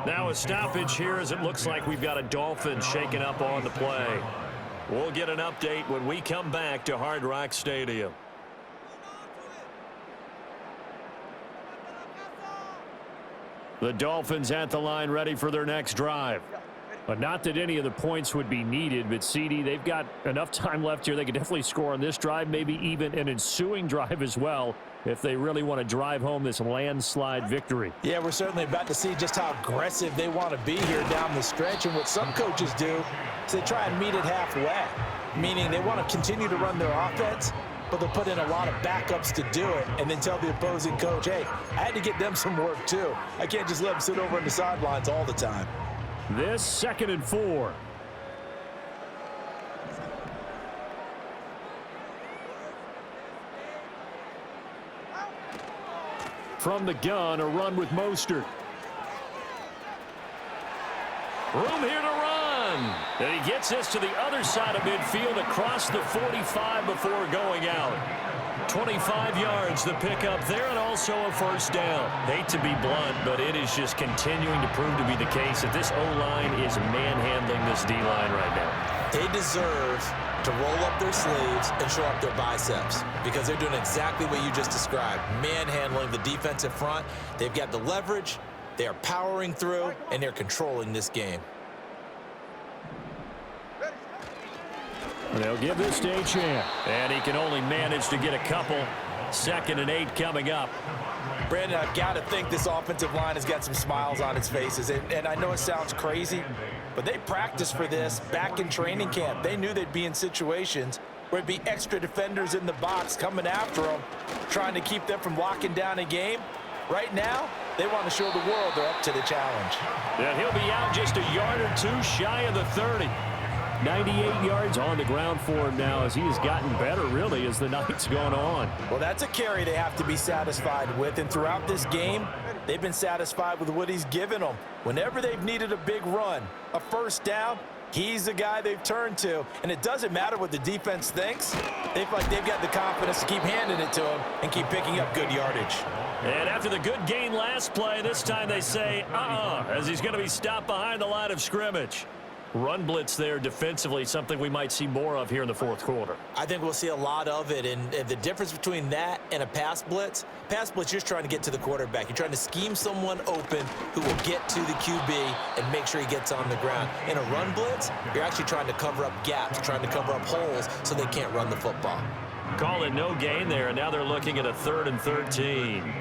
Now a stoppage here as it looks like we've got a Dolphins shaking up on the play. We'll get an update when we come back to Hard Rock Stadium. The Dolphins at the line ready for their next drive. But not that any of the points would be needed, but CD, they've got enough time left here. They could definitely score on this drive, maybe even an ensuing drive as well, if they really want to drive home this landslide victory. Yeah, we're certainly about to see just how aggressive they want to be here down the stretch. And what some coaches do is they try and meet it halfway, meaning they want to continue to run their offense, but they'll put in a lot of backups to do it and then tell the opposing coach, hey, I had to get them some work too. I can't just let them sit over on the sidelines all the time. This 2nd and 4. From the gun, a run with Mostert. Room here to run. And he gets this to the other side of midfield across the 45 before going out. 25 yards the pickup there, and also a first down. Hate to be blunt, but it is just continuing to prove to be the case that this O-line is manhandling this D-line right now. They deserve to roll up their sleeves and show up their biceps because they're doing exactly what you just described, manhandling the defensive front. They've got the leverage, they are powering through, and they're controlling this game. And they'll give this to Achane. And he can only manage to get a couple. 2nd and 8 coming up. Brandon, I've got to think this offensive line has got some smiles on its faces. And I know it sounds crazy, but they practiced for this back in training camp. They knew they'd be in situations where it'd be extra defenders in the box coming after them, trying to keep them from locking down a game. Right now, they want to show the world they're up to the challenge. And he'll be out just a yard or two shy of the 30. 98 yards on the ground for him now as he has gotten better, really, as the night's gone on. Well, that's a carry they have to be satisfied with, and throughout this game, they've been satisfied with what he's given them. Whenever they've needed a big run, a first down, he's the guy they've turned to, and it doesn't matter what the defense thinks. They feel like they've got the confidence to keep handing it to him and keep picking up good yardage. And after the good gain last play, this time they say, as he's going to be stopped behind the line of scrimmage. Run blitz there defensively, something we might see more of here in the 4th quarter. I think we'll see a lot of it, and the difference between that and a pass blitz, you're just trying to get to the quarterback. You're trying to scheme someone open who will get to the QB and make sure he gets on the ground. In a run blitz, you're actually trying to cover up gaps, trying to cover up holes so they can't run the football. Call it no gain there, and now they're looking at a 3rd and 13.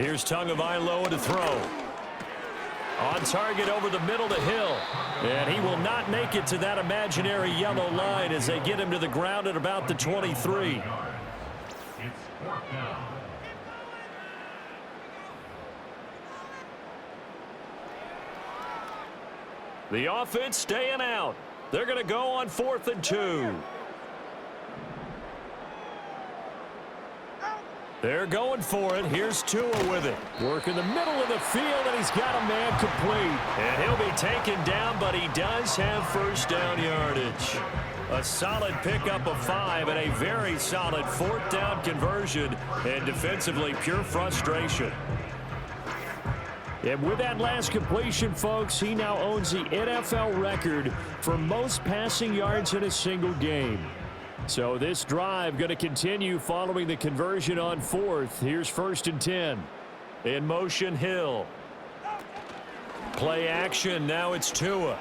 Here's Tagovailoa to throw. On target over the middle to Hill. And he will not make it to that imaginary yellow line as they get him to the ground at about the 23. The offense staying out. They're going to go on 4th and 2. They're going for it. Here's Tua with it. Work in the middle of the field, and he's got a man complete. And he'll be taken down, but he does have first down yardage. A solid pickup of 5 and a very solid 4th down conversion. And defensively, pure frustration. And with that last completion, folks, he now owns the NFL record for most passing yards in a single game. So this drive going to continue following the conversion on 4th. Here's 1st and 10. In motion, Hill. Play action. Now it's Tua.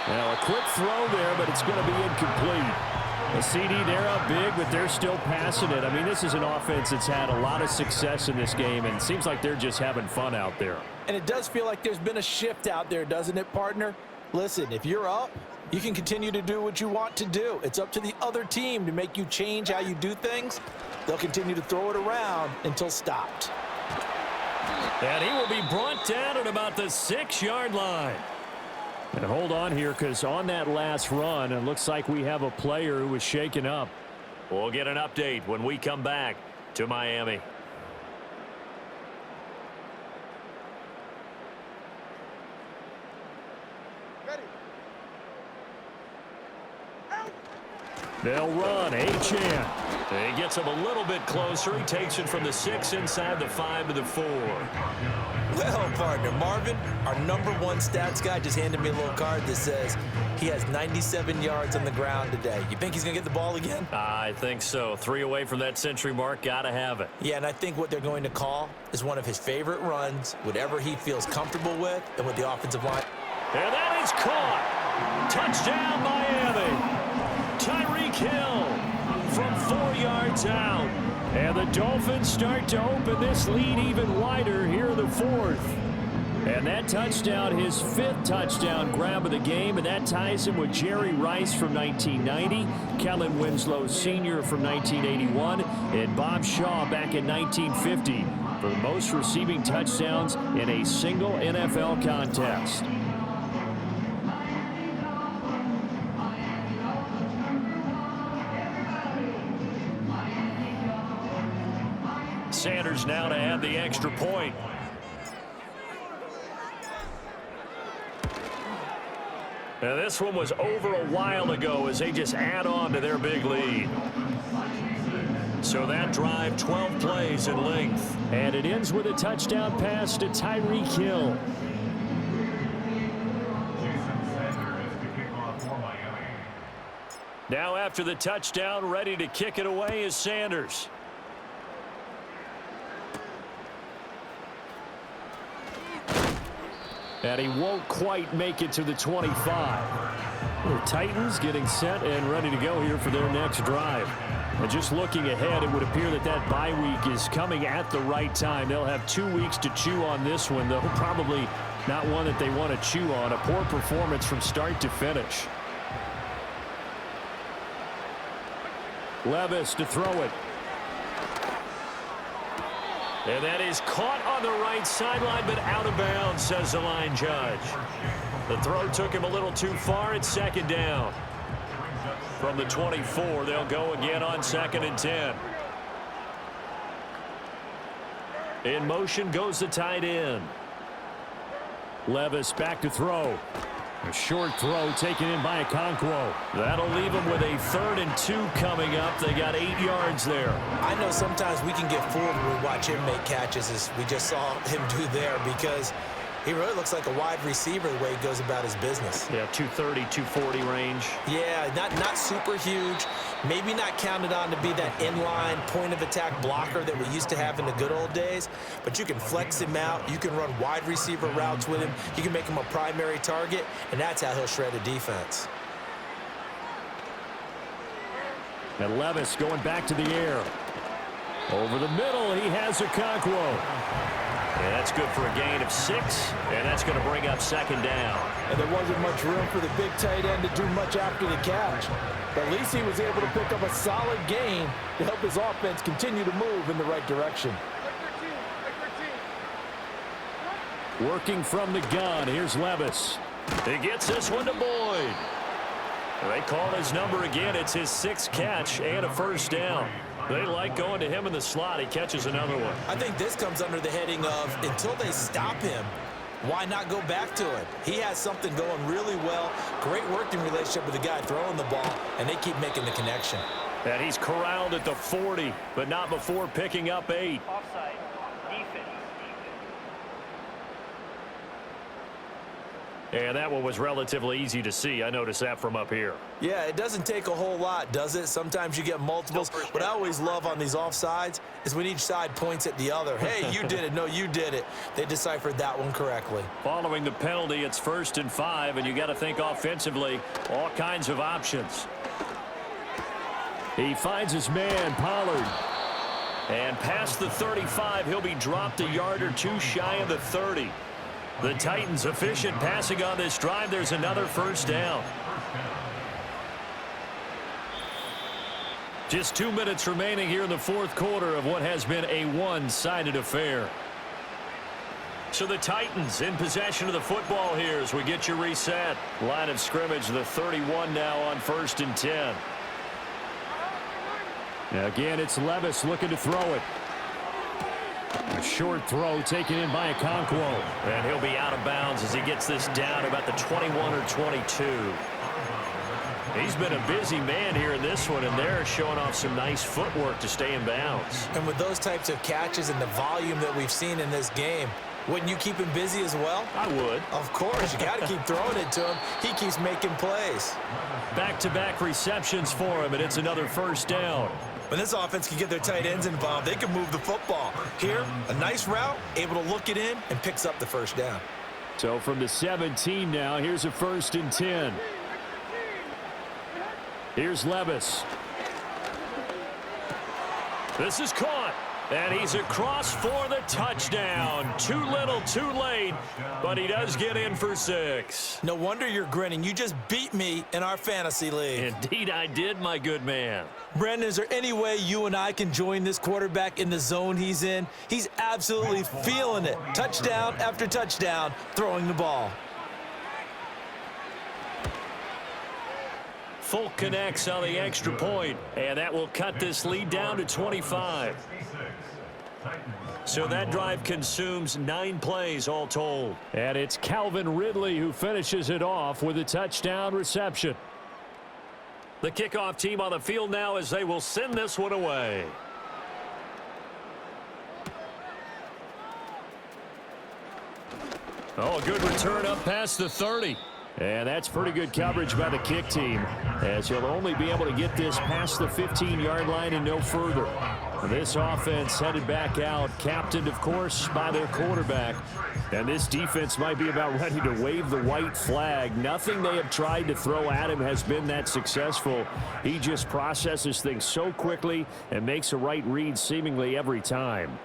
Now a quick throw there, but it's going to be incomplete. A CD, they're up big, but they're still passing it. I mean, this is an offense that's had a lot of success in this game, and it seems like they're just having fun out there. And it does feel like there's been a shift out there, doesn't it, partner? Listen, if you're up, you can continue to do what you want to do. It's up to the other team to make you change how you do things. They'll continue to throw it around until stopped. And he will be brought down at about the 6-yard line. And hold on here, because on that last run, it looks like we have a player who was shaken up. We'll get an update when we come back to Miami. They'll run. Achane. He gets him a little bit closer. He takes it from the 6 inside the 5 to the 4. Well, partner, Marvin, our #1 stats guy, just handed me a little card that says he has 97 yards on the ground today. You think he's going to get the ball again? I think so. 3 away from that century mark. Got to have it. Yeah, and I think what they're going to call is one of his favorite runs, whatever he feels comfortable with, and with the offensive line. And that is caught. Touchdown, Miami. Tyreek Hill from 4 yards out. And the Dolphins start to open this lead even wider here in the 4th. And that touchdown, his 5th touchdown grab of the game, and that ties him with Jerry Rice from 1990, Kellen Winslow Sr. from 1981, and Bob Shaw back in 1950 for the most receiving touchdowns in a single NFL contest. Sanders now to add the extra point. Now this one was over a while ago as they just add on to their big lead. So that drive, 12 plays in length. And it ends with a touchdown pass to Tyreek Hill. Now after the touchdown, ready to kick it away is Sanders. And he won't quite make it to the 25. The Titans getting set and ready to go here for their next drive. And just looking ahead, it would appear that that bye week is coming at the right time. They'll have 2 weeks to chew on this one, though probably not one that they want to chew on. A poor performance from start to finish. Levis to throw it. And that is caught on the right sideline, but out of bounds, says the line judge. The throw took him a little too far. It's 2nd down. From the 24, they'll go again on 2nd and 10. In motion goes the tight end. Levis back to throw. A short throw taken in by Okonkwo. That'll leave them with a 3rd and 2 coming up. They got 8 yards there. I know sometimes we can get fooled when we watch him make catches, as we just saw him do there, because he really looks like a wide receiver the way he goes about his business. Yeah, 230, 240 range. Yeah, not super huge. Maybe not counted on to be that inline point-of-attack blocker that we used to have in the good old days. But you can flex him out. You can run wide receiver routes with him. You can make him a primary target, and that's how he'll shred a defense. And Levis going back to the air. Over the middle, he has Okonkwo. And that's good for a gain of 6, and that's going to bring up second down. And there wasn't much room for the big tight end to do much after the catch. But at least he was able to pick up a solid gain to help his offense continue to move in the right direction. Working from the gun, here's Levis. He gets this one to Boyd. They call his number again. It's his 6th catch and a first down. They like going to him in the slot. He catches another one. I think this comes under the heading of until they stop him, why not go back to it? He has something going really well. Great working relationship with the guy throwing the ball, and they keep making the connection. And he's corralled at the 40, but not before picking up 8. Offside. Defense. And that one was relatively easy to see. I noticed that from up here. Yeah, it doesn't take a whole lot, does it? Sometimes you get multiples. What I always love on these offsides is when each side points at the other. Hey, you did it. No, you did it. They deciphered that one correctly. Following the penalty, it's 1st and 5, and you got to think offensively, all kinds of options. He finds his man, Pollard. And past the 35, he'll be dropped a yard or 2 shy of the 30. The Titans efficient passing on this drive. There's another first down. Just 2 minutes remaining here in the 4th quarter of what has been a one-sided affair. So the Titans in possession of the football here as we get you reset. Line of scrimmage, the 31 now on 1st and 10. Now again, it's Levis looking to throw it. A short throw taken in by Okonkwo. And he'll be out of bounds as he gets this down about the 21 or 22. He's been a busy man here in this one, and they're showing off some nice footwork to stay in bounds. And with those types of catches and the volume that we've seen in this game, wouldn't you keep him busy as well? I would. Of course. You got to keep throwing it to him. He keeps making plays. Back-to-back receptions for him, and it's another first down. When this offense can get their tight ends involved, they can move the football. Here, a nice route, able to look it in, and picks up the first down. So from the 17 now, here's a 1st and 10. Here's Levis. This is caught, and he's across for the touchdown. Too little, too late, but he does get in for 6. No wonder you're grinning. You just beat me in our fantasy league. Indeed I did, my good man. Brandon, is there any way you and I can join this quarterback in the zone he's in? He's absolutely feeling it. Touchdown after touchdown, throwing the ball. Folk connects on the extra point, and that will cut this lead down to 25. So that drive consumes 9 plays all told. And it's Calvin Ridley who finishes it off with a touchdown reception. The kickoff team on the field now as they will send this one away. Oh, a good return up past the 30. And that's pretty good coverage by the kick team, as he'll only be able to get this past the 15-yard line and no further. This offense headed back out, captained, of course, by their quarterback. And this defense might be about ready to wave the white flag. Nothing they have tried to throw at him has been that successful. He just processes things so quickly and makes a right read seemingly every time.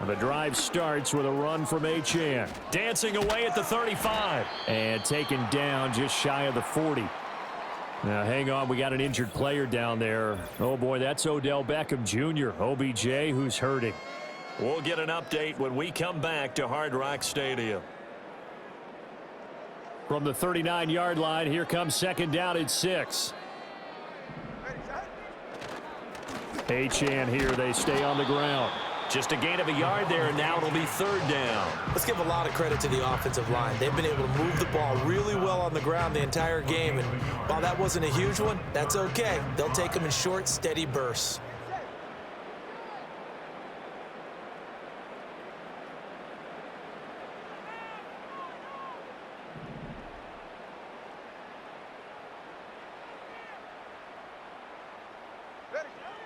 The drive starts with a run from Achane. Dancing away at the 35. And taken down just shy of the 40. Now, hang on. We got an injured player down there. Oh, boy, that's Odell Beckham Jr., OBJ, who's hurting. We'll get an update when we come back to Hard Rock Stadium. From the 39-yard line, here comes second down at 6. Achane here. They stay on the ground. Just a gain of a yard there, and now it'll be 3rd down. Let's give a lot of credit to the offensive line. They've been able to move the ball really well on the ground the entire game, and while that wasn't a huge one, that's okay. They'll take them in short, steady bursts.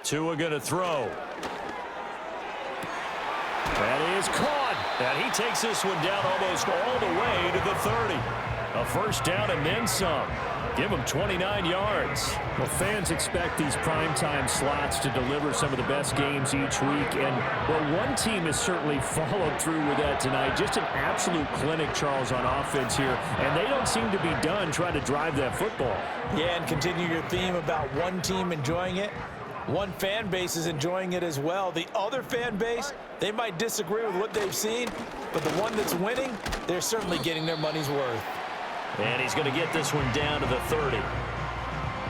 Tua going to throw. That is caught. And he takes this one down almost all the way to the 30. A first down and then some. Give them 29 yards. Well, fans expect these primetime slots to deliver some of the best games each week. And, well, one team has certainly followed through with that tonight. Just an absolute clinic, Charles, on offense here. And they don't seem to be done trying to drive that football. Yeah, and continue your theme about one team enjoying it. One fan base is enjoying it as well. The other fan base, they might disagree with what they've seen, but the one that's winning, they're certainly getting their money's worth. And he's going to get this one down to the 30.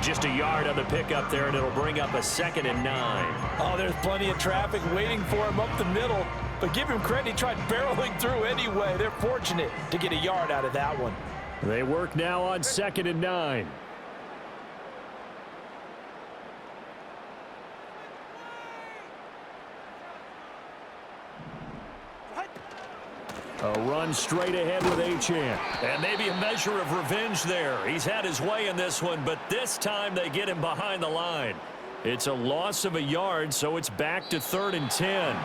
Just a yard on the pickup there, and it'll bring up a 2nd and 9. Oh, there's plenty of traffic waiting for him up the middle, but give him credit, he tried barreling through anyway. They're fortunate to get a yard out of that one. They work now on 2nd and 9. A run straight ahead with Achane. And maybe a measure of revenge there. He's had his way in this one, but this time they get him behind the line. It's a loss of a yard, so it's back to 3rd and 10.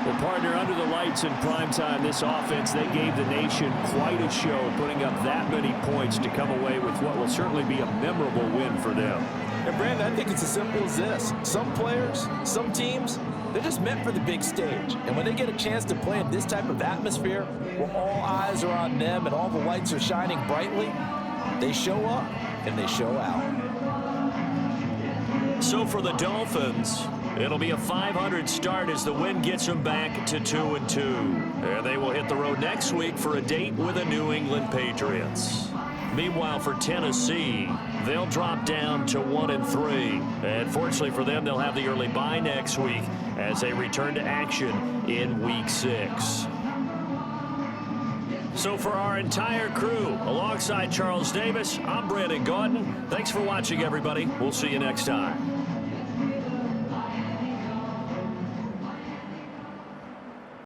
Well, partner, under the lights in primetime, this offense, they gave the nation quite a show, putting up that many points to come away with what will certainly be a memorable win for them. And, Brandon, I think it's as simple as this. Some players, some teams, they're just meant for the big stage. And when they get a chance to play in this type of atmosphere, where all eyes are on them and all the lights are shining brightly, they show up and they show out. So for the Dolphins, it'll be a .500 start as the win gets them back to 2-2. And they will hit the road next week for a date with the New England Patriots. Meanwhile, for Tennessee, they'll drop down to 1-3. And fortunately for them, they'll have the early bye next week as they return to action in Week 6. So for our entire crew, alongside Charles Davis, I'm Brandon Gaudin. Thanks for watching, everybody. We'll see you next time.